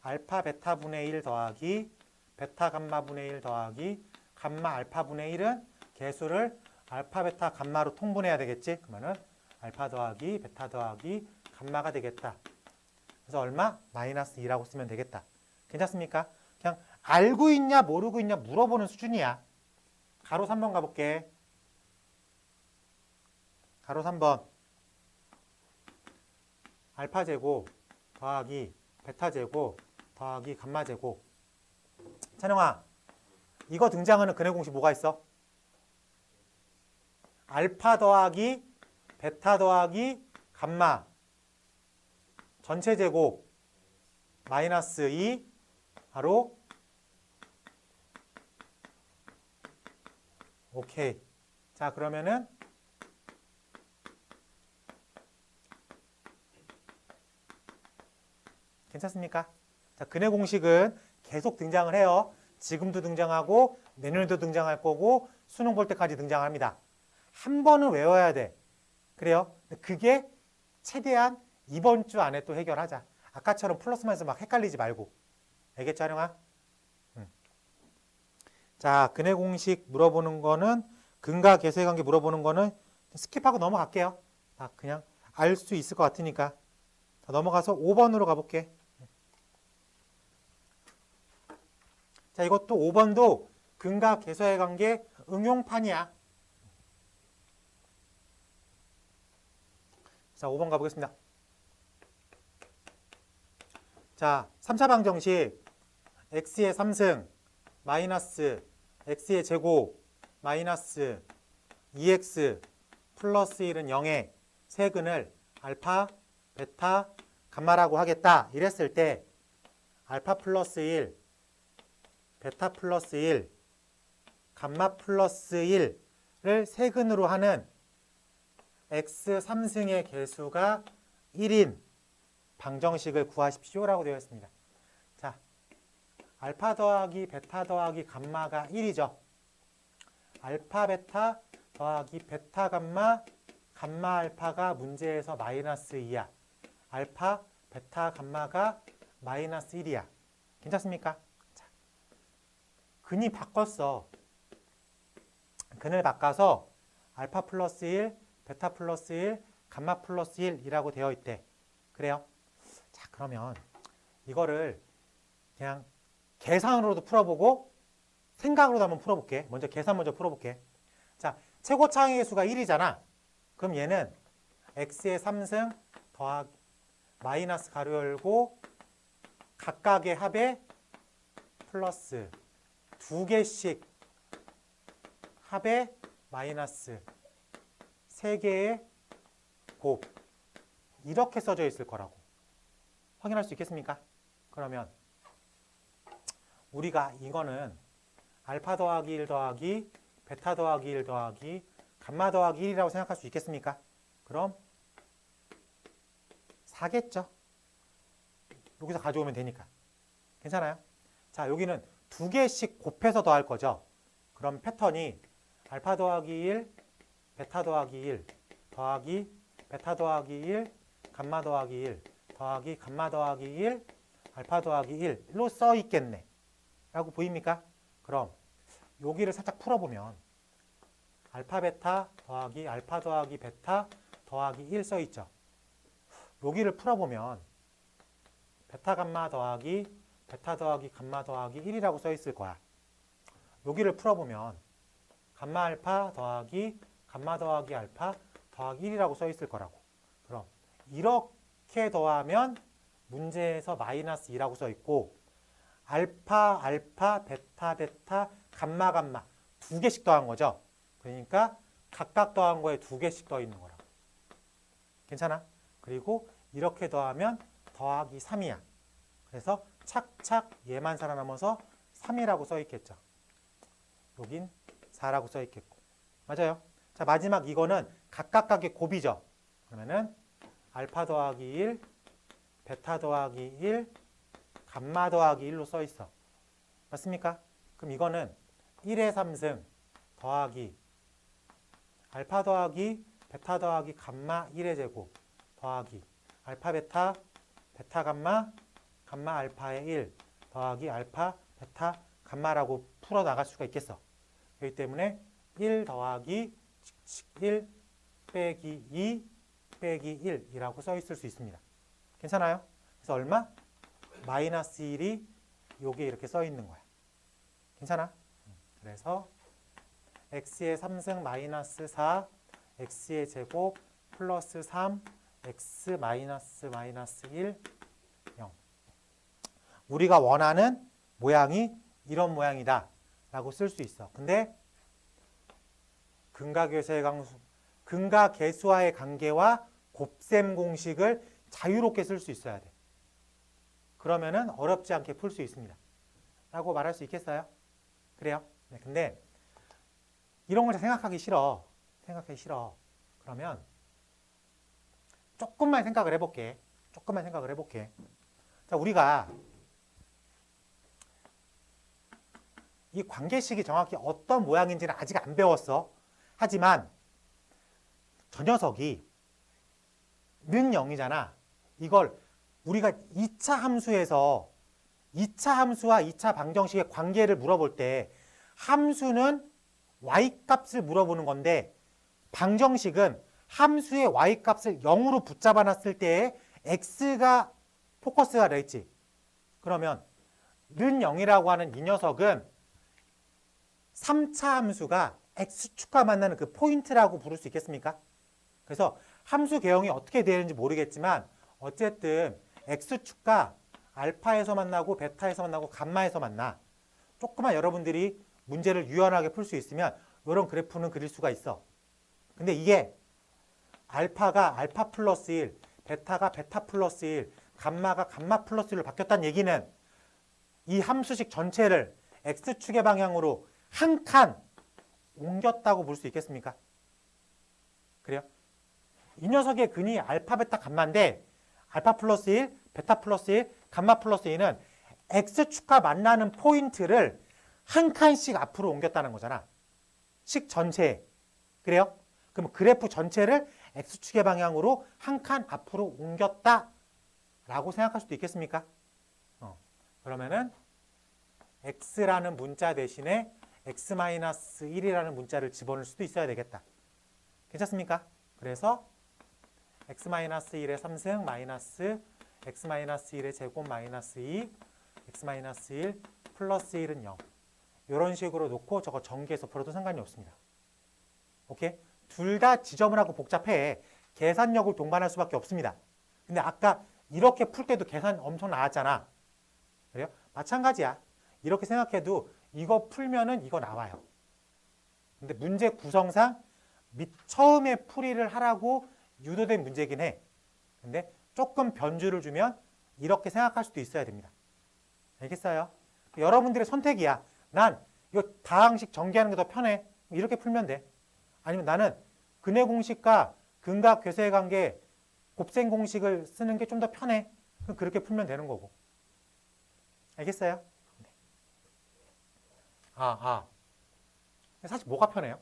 알파 베타분의 1 더하기 베타 감마분의 1 더하기 감마 알파분의 1은 개수를 알파 베타 감마로 통분해야 되겠지. 그러면은 알파 더하기 베타 더하기 감마가 되겠다. 그래서 얼마? 마이너스 2라고 쓰면 되겠다. 괜찮습니까? 그냥 알고 있냐 모르고 있냐 물어보는 수준이야. 가로 3번 가볼게. 가로 3번. 알파 제곱 더하기 베타 제곱 더하기 감마 제곱. 찬영아, 이거 등장하는 근의 공식 뭐가 있어? 알파 더하기 베타 더하기 감마 전체 제곱 마이너스 2 바로 오케이. 자, 그러면은 괜찮습니까? 자, 근의 공식은 계속 등장을 해요. 지금도 등장하고 내년에도 등장할 거고 수능 볼 때까지 등장합니다. 한 번은 외워야 돼. 그래요? 그게 최대한 이번 주 안에 또 해결하자. 아까처럼 플러스 마이너스 막 헷갈리지 말고. 알겠죠, 하령아? 자, 근해 공식 물어보는 거는 근과 계수의 관계 물어보는 거는 스킵하고 넘어갈게요. 그냥 알 수 있을 것 같으니까. 자, 넘어가서 5번으로 가볼게. 자, 이것도 5번도 근과 계수의 관계 응용판이야. 자, 5번 가보겠습니다. 자, 3차 방정식 x의 3승 마이너스 x의 제곱 마이너스 2x 플러스 1은 0의 세근을 알파, 베타, 감마라고 하겠다 이랬을 때 알파 플러스 1, 베타 플러스 1, 감마 플러스 1을 세근으로 하는 x 3승의 개수가 1인 방정식을 구하십시오라고 되어 있습니다. 자, 알파 더하기 베타 더하기 감마가 1이죠. 알파 베타 더하기 베타 감마, 감마 알파가 문제에서 마이너스 2야. 알파 베타 감마가 마이너스 1이야. 괜찮습니까? 자, 근이 바꿨어. 근을 바꿔서 알파 플러스 1, 베타 플러스 1, 감마 플러스 1이라고 되어 있대. 그래요? 자, 그러면 이거를 그냥 계산으로도 풀어보고 생각으로도 한번 풀어볼게. 먼저 계산 먼저 풀어볼게. 자, 최고차항의 수가 1이잖아. 그럼 얘는 x의 3승 더하기 마이너스 가로 열고 각각의 합에 플러스 2개씩 합에 마이너스 3개의 곱 이렇게 써져 있을 거라고 확인할 수 있겠습니까? 그러면 우리가 이거는 알파 더하기 1 더하기 베타 더하기 1 더하기 감마 더하기 1이라고 생각할 수 있겠습니까? 그럼 4겠죠? 여기서 가져오면 되니까. 괜찮아요? 자, 여기는 2개씩 곱해서 더할 거죠? 그럼 패턴이 알파 더하기 1, 베타 더하기 1, 더하기 베타 더하기 1, 감마 더하기 1, 더하기 감마 더하기 1, 알파 더하기 1로 써 있겠네. 라고 보입니까? 그럼 여기를 살짝 풀어보면 알파 베타 더하기 알파 더하기 베타 더하기 1 써 있죠. 여기를 풀어보면 베타 감마 더하기 베타 더하기 감마 더하기 1이라고 써 있을 거야. 여기를 풀어보면 감마 알파 더하기 감마 더하기 알파 더하기 1이라고 써 있을 거라고. 그럼 이렇게 더하면 문제에서 마이너스 2라고 써 있고 알파 알파 베타 베타 감마 감마 2개씩 더한 거죠. 그러니까 각각 더한 거에 2개씩 더 있는 거라고. 괜찮아? 그리고 이렇게 더하면 더하기 3이야. 그래서 착착 얘만 살아남아서 3이라고 써 있겠죠. 여긴 4라고 써 있겠고. 맞아요? 자, 마지막 이거는 각각각의 곱이죠. 그러면은 알파 더하기 1, 베타 더하기 1, 감마 더하기 1로 써 있어. 맞습니까? 그럼 이거는 1의 3승 더하기 알파 더하기 베타 더하기 감마 1의 제곱 더하기 알파 베타 베타 감마 감마 알파의 1 더하기 알파 베타 감마라고 풀어나갈 수가 있겠어. 그렇기 때문에 1 더하기 1 빼기 2 빼기 1이라고 써 있을 수 있습니다. 괜찮아요? 그래서 얼마? 마이너스 1이 요게 이렇게 써 있는 거야. 괜찮아? 그래서 x의 3승 마이너스 4, x의 제곱 플러스 3, x 마이너스 마이너스 1, 0. 우리가 원하는 모양이 이런 모양이다 라고 쓸 수 있어. 근데 근과 계수와의 관계와 곱셈 공식을 자유롭게 쓸 수 있어야 돼. 그러면은 어렵지 않게 풀 수 있습니다. 라고 말할 수 있겠어요? 그래요? 네, 근데 이런 걸 생각하기 싫어. 생각하기 싫어. 그러면 조금만 생각을 해볼게. 조금만 생각을 해볼게. 자, 우리가 이 관계식이 정확히 어떤 모양인지는 아직 안 배웠어. 하지만 저 녀석이 는 0이잖아. 이걸 우리가 2차 함수에서 2차 함수와 2차 방정식의 관계를 물어볼 때 함수는 y값을 물어보는 건데 방정식은 함수의 y값을 0으로 붙잡아 놨을 때에 x가 포커스가 되겠지. 그러면 는 0이라고 하는 이 녀석은 3차 함수가 x축과 만나는 그 포인트라고 부를 수 있겠습니까? 그래서 함수 개형이 어떻게 되는지 모르겠지만 어쨌든 x축과 알파에서 만나고 베타에서 만나고 감마에서 만나. 조금만 여러분들이 문제를 유연하게 풀 수 있으면 이런 그래프는 그릴 수가 있어. 근데 이게 알파가 알파 플러스 1, 베타가 베타 플러스 1, 감마가 감마 플러스 1로 바뀌었다는 얘기는 이 함수식 전체를 x축의 방향으로 한 칸 옮겼다고 볼 수 있겠습니까? 그래요? 이 녀석의 근이 알파, 베타, 감마인데 알파 플러스 1, 베타 플러스 1, 감마 플러스 1은 x축과 만나는 포인트를 한 칸씩 앞으로 옮겼다는 거잖아. 식 전체에. 그래요? 그럼 그래프 전체를 x축의 방향으로 한 칸 앞으로 옮겼다라고 생각할 수도 있겠습니까? 그러면은 x라는 문자 대신에 x-1이라는 문자를 집어넣을 수도 있어야 되겠다. 괜찮습니까? 그래서 x-1의 3승 마이너스 x-1의 제곱 마이너스 2 x-1 플러스 1은 0. 이런 식으로 놓고 저거 전개해서 풀어도 상관이 없습니다. 오케이? 둘 다 지점을 하고 복잡해. 계산력을 동반할 수밖에 없습니다. 근데 아까 이렇게 풀 때도 계산 엄청 나왔잖아. 그래요? 마찬가지야. 이렇게 생각해도 이거 풀면은 이거 나와요. 근데 문제 구성상 처음에 풀이를 하라고 유도된 문제긴 해. 근데 조금 변주를 주면 이렇게 생각할 수도 있어야 됩니다. 알겠어요? 여러분들의 선택이야. 난 이거 다항식 전개하는 게 더 편해. 이렇게 풀면 돼. 아니면 나는 근해 공식과 근각 괴수의 관계 곱셈 공식을 쓰는 게 좀 더 편해. 그럼 그렇게 풀면 되는 거고. 알겠어요? 네. 사실 뭐가 편해요?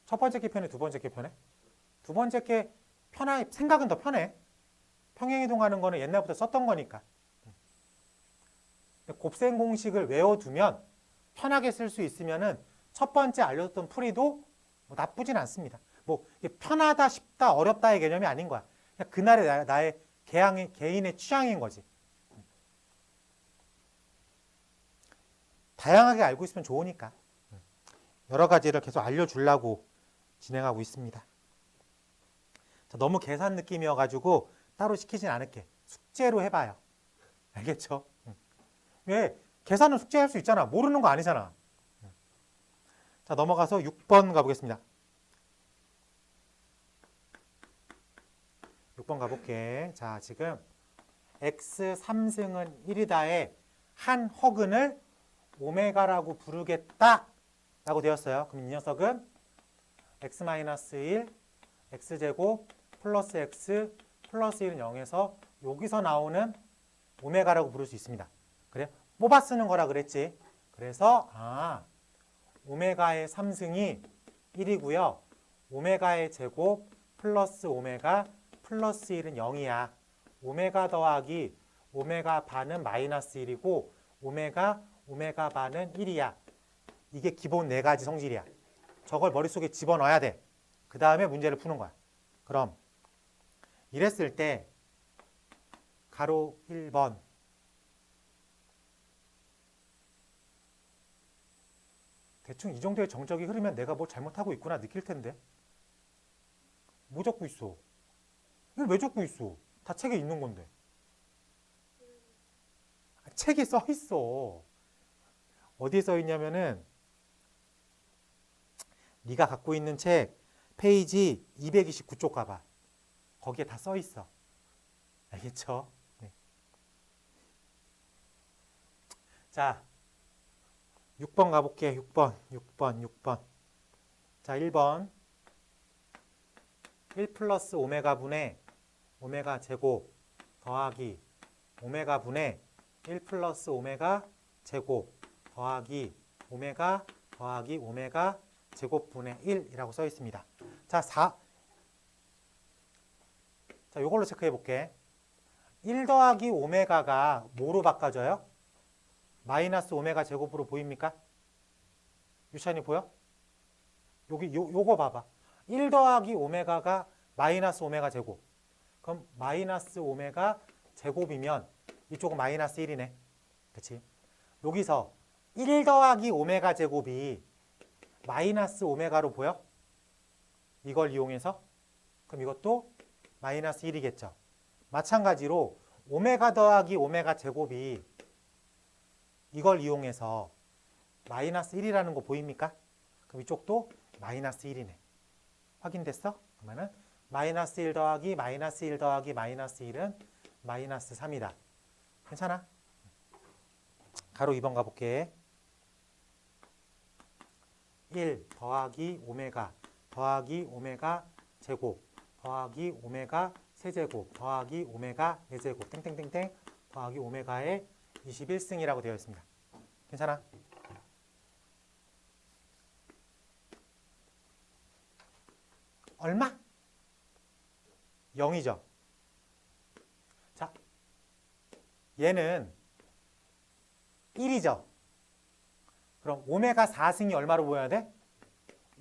첫 번째 게 편해? 두 번째 게 편해? 두 번째 게 편해. 생각은 더 편해. 평행이동하는 거는 옛날부터 썼던 거니까. 곱셈 공식을 외워두면 편하게 쓸 수 있으면은 첫 번째 알려줬던 풀이도 뭐 나쁘진 않습니다. 뭐 편하다, 쉽다, 어렵다의 개념이 아닌 거야. 그냥 그날의 나의 개인의 취향인 거지. 다양하게 알고 있으면 좋으니까 여러 가지를 계속 알려주려고 진행하고 있습니다. 자, 너무 계산 느낌이어가지고 따로 시키진 않을게. 숙제로 해봐요. 알겠죠? 왜? 계산은 숙제할 수 있잖아. 모르는 거 아니잖아. 자, 넘어가서 6번 가보겠습니다. 6번 가볼게. 자, 지금 x 3승은 1이다에 한 허근을 오메가라고 부르겠다 라고 되었어요. 그럼 이 녀석은 x-1 x제곱 플러스 x 플러스 1은 0에서 여기서 나오는 오메가라고 부를 수 있습니다. 그래? 뽑아 쓰는 거라 그랬지. 그래서 오메가의 3승이 1이고요. 오메가의 제곱 플러스 오메가 플러스 1은 0이야. 오메가 더하기 오메가 반은 마이너스 1이고 오메가 반은 1이야. 이게 기본 네 가지 성질이야. 저걸 머릿속에 집어넣어야 돼. 그 다음에 문제를 푸는 거야. 그럼 이랬을 때 가로 1번 대충 이 정도의 정적이 흐르면 내가 뭘 잘못하고 있구나 느낄 텐데 뭐 적고 있어? 이걸 왜 적고 있어? 다 책에 있는 건데. 책에 써 있어. 어디에 써 있냐면은 네가 갖고 있는 책 페이지 229쪽 가봐. 거기에 다 써 있어. 알겠죠? 네. 자, 6번 가볼게. 6번. 자, 1번 1 플러스 오메가 분의 오메가 제곱 더하기 오메가 분의 1 플러스 오메가 제곱 더하기 오메가 더하기 오메가 제곱분의 1이라고 써 있습니다. 자, 이걸로 체크해 볼게. 1 더하기 오메가가 뭐로 바꿔져요? 마이너스 오메가 제곱으로 보입니까? 유찬이 보여? 요거 봐봐. 1 더하기 오메가가 마이너스 오메가 제곱. 그럼 마이너스 오메가 제곱이면 이쪽은 마이너스 1이네. 그치? 여기서 1 더하기 오메가 제곱이 마이너스 오메가로 보여? 이걸 이용해서? 그럼 이것도 마이너스 1이겠죠. 마찬가지로 오메가 더하기 오메가 제곱이 이걸 이용해서 마이너스 1이라는 거 보입니까? 그럼 이쪽도 마이너스 1이네. 확인됐어? 그러면은 마이너스 1 더하기 마이너스 1 더하기 마이너스 1은 마이너스 3이다. 괜찮아? 가로 2번 가볼게. 1 더하기 오메가 더하기 오메가 제곱 더하기 오메가 세제곱 더하기 오메가 4제곱 땡땡땡땡 더하기 오메가의 21승이라고 되어 있습니다. 괜찮아? 얼마? 0이죠. 자, 얘는 1이죠. 그럼 오메가 4승이 얼마로 보여야 돼?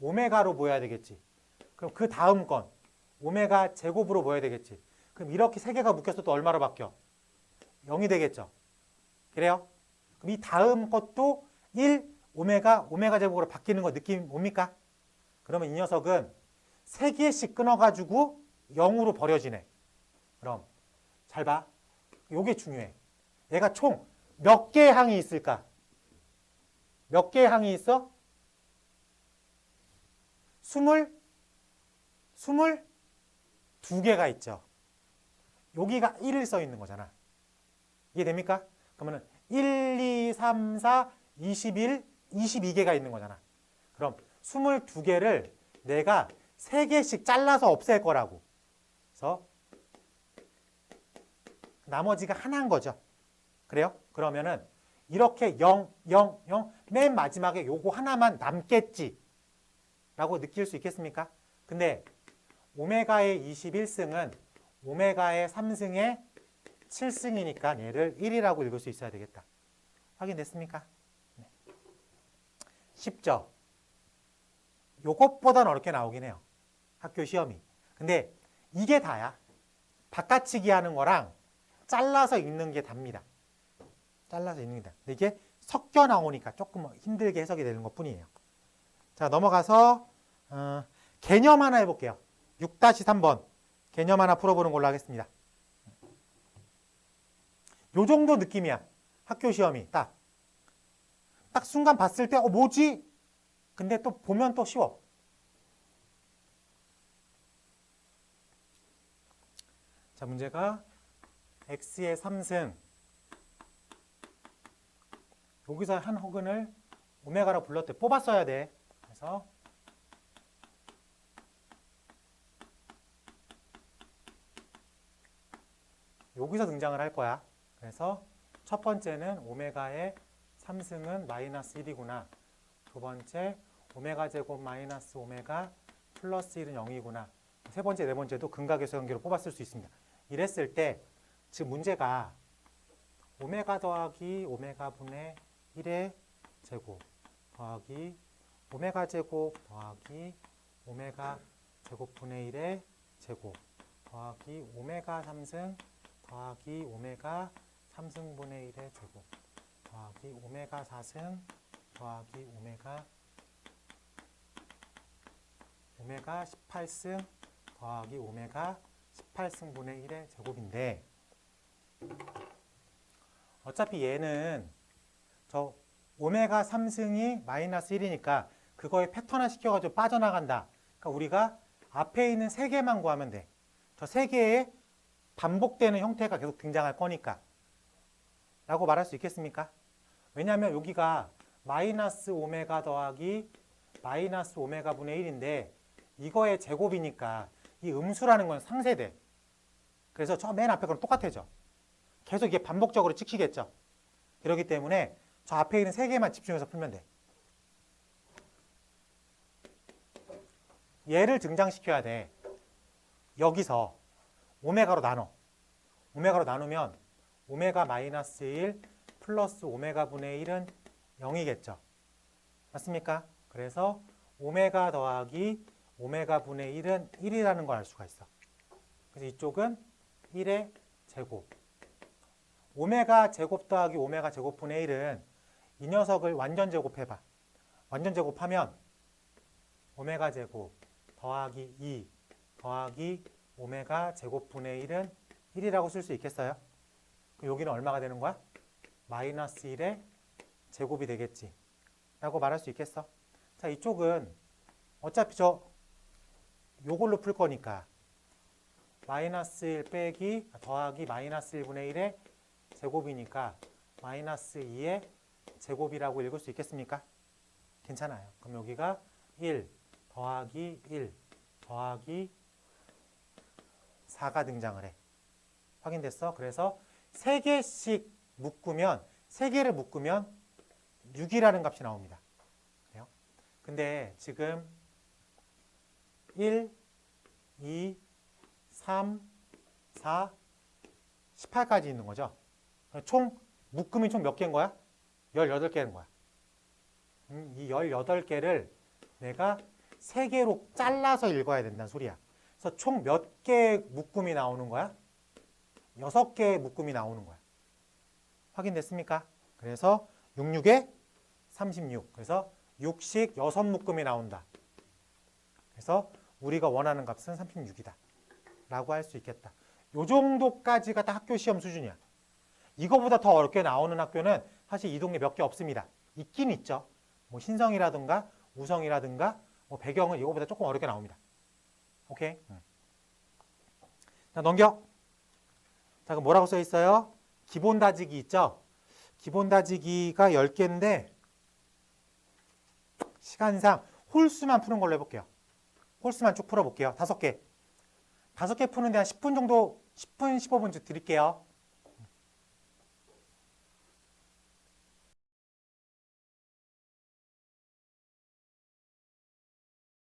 오메가로 보여야 되겠지. 그럼 그 다음 건 오메가 제곱으로 보여야 되겠지. 그럼 이렇게 세 개가 묶였어 또 얼마로 바뀌어? 0이 되겠죠. 그래요? 그럼 이 다음 것도 1 오메가 제곱으로 바뀌는 거 느낌 뭡니까? 그러면 이 녀석은 3개씩 끊어가지고 0으로 버려지네. 그럼 잘 봐. 요게 중요해. 얘가 총 몇 개의 항이 있을까? 몇 개의 항이 있어? 22개가 있죠. 여기가 1을 써 있는 거잖아. 이해됩니까? 그러면 1, 2, 3, 4, 21, 22개가 있는 거잖아. 그럼 22개를 내가 3개씩 잘라서 없앨 거라고. 그래서 나머지가 하나인 거죠. 그래요? 그러면은 이렇게 0, 0, 0, 맨 마지막에 요거 하나만 남겠지 라고 느낄 수 있겠습니까? 근데 오메가의 21승은 오메가의 3승의 7승이니까 얘를 1이라고 읽을 수 있어야 되겠다. 확인됐습니까? 네. 쉽죠? 요것보다는 어렵게 나오긴 해요. 학교 시험이. 근데 이게 다야. 바꿔치기 하는 거랑 잘라서 읽는 게 답니다. 잘라서 읽는 게 다. 근데 이게 섞여 나오니까 조금 힘들게 해석이 되는 것 뿐이에요. 자, 넘어가서 개념 하나 해볼게요. 6-3번 개념 하나 풀어보는 걸로 하겠습니다. 요 정도 느낌이야. 학교 시험이 딱 순간 봤을 때 뭐지? 근데 또 보면 또 쉬워. 자, 문제가 x의 3승 여기서 한 허근을 오메가로 불렀대. 뽑았어야 돼. 그래서 여기서 등장을 할 거야. 그래서 첫 번째는 오메가의 3승은 마이너스 1이구나. 두 번째 오메가 제곱 마이너스 오메가 플러스 1은 0이구나. 세 번째, 네 번째도 근각에서 연결을 뽑았을 수 있습니다. 이랬을 때 지금 문제가 오메가 더하기 오메가 분의 1의 제곱 더하기 오메가 제곱 더하기 오메가 제곱분의 1의 제곱 더하기 오메가 3승 더하기 오메가 3승분의 1의 제곱 더하기 오메가 4승 더하기 오메가 18승 더하기 오메가 18승분의 1의 제곱인데 어차피 얘는 저 오메가 3승이 마이너스 1이니까 그거에 패턴화 시켜가지고 빠져나간다. 그러니까 우리가 앞에 있는 3개만 구하면 돼. 저 3개의 반복되는 형태가 계속 등장할 거니까 라고 말할 수 있겠습니까? 왜냐하면 여기가 마이너스 오메가 더하기 마이너스 오메가 분의 1인데 이거의 제곱이니까 이 음수라는 건 상쇄돼. 그래서 저 맨 앞에 거랑 똑같아져. 계속 이게 반복적으로 찍히겠죠. 그렇기 때문에 저 앞에 있는 3개만 집중해서 풀면 돼. 얘를 등장시켜야 돼. 여기서 오메가로 나눠. 오메가로 나누면 오메가 마이너스 1 플러스 오메가 분의 1은 0이겠죠. 맞습니까? 그래서 오메가 더하기 오메가 분의 1은 1이라는 걸 알 수가 있어. 그래서 이쪽은 1의 제곱. 오메가 제곱 더하기 오메가 제곱 분의 1은 이 녀석을 완전 제곱해봐. 완전 제곱하면 오메가 제곱 더하기 2 더하기 오메가 제곱 분의 1은 1이라고 쓸 수 있겠어요? 여기는 얼마가 되는 거야? 마이너스 1의 제곱이 되겠지. 라고 말할 수 있겠어. 자, 이쪽은 어차피 요걸로 풀 거니까 마이너스 1 빼기 더하기 마이너스 1분의 1의 제곱이니까 마이너스 2의 제곱이라고 읽을 수 있겠습니까? 괜찮아요. 그럼 여기가 1 더하기 1 더하기 4가 등장을 해. 확인됐어? 그래서 3개씩 묶으면 3개를 묶으면 6이라는 값이 나옵니다. 그래요? 근데 지금 1, 2, 3, 4, 18까지 있는 거죠. 총 묶음이 총 몇 개인 거야? 18개인 거야. 이 18개를 내가 3개로 잘라서 읽어야 된다는 소리야. 그래서 총 몇 개의 묶음이 나오는 거야? 6개의 묶음이 나오는 거야. 확인됐습니까? 그래서 66에 36. 그래서 6씩 6묶음이 나온다. 그래서 우리가 원하는 값은 36이다. 라고 할 수 있겠다. 요 정도까지가 다 학교 시험 수준이야. 이거보다 더 어렵게 나오는 학교는 사실 이 동네 몇 개 없습니다. 있긴 있죠. 뭐 신성이라든가 우성이라든가 뭐 배경은 이거보다 조금 어렵게 나옵니다. 오케이? 자, 넘겨. 자, 그럼 뭐라고 써 있어요? 기본 다지기 있죠? 기본 다지기가 10개인데 시간상 홀수만 푸는 걸로 해볼게요. 홀수만 쭉 풀어볼게요. 5개. 5개 푸는데 한 10분 정도, 10분, 15분 드릴게요.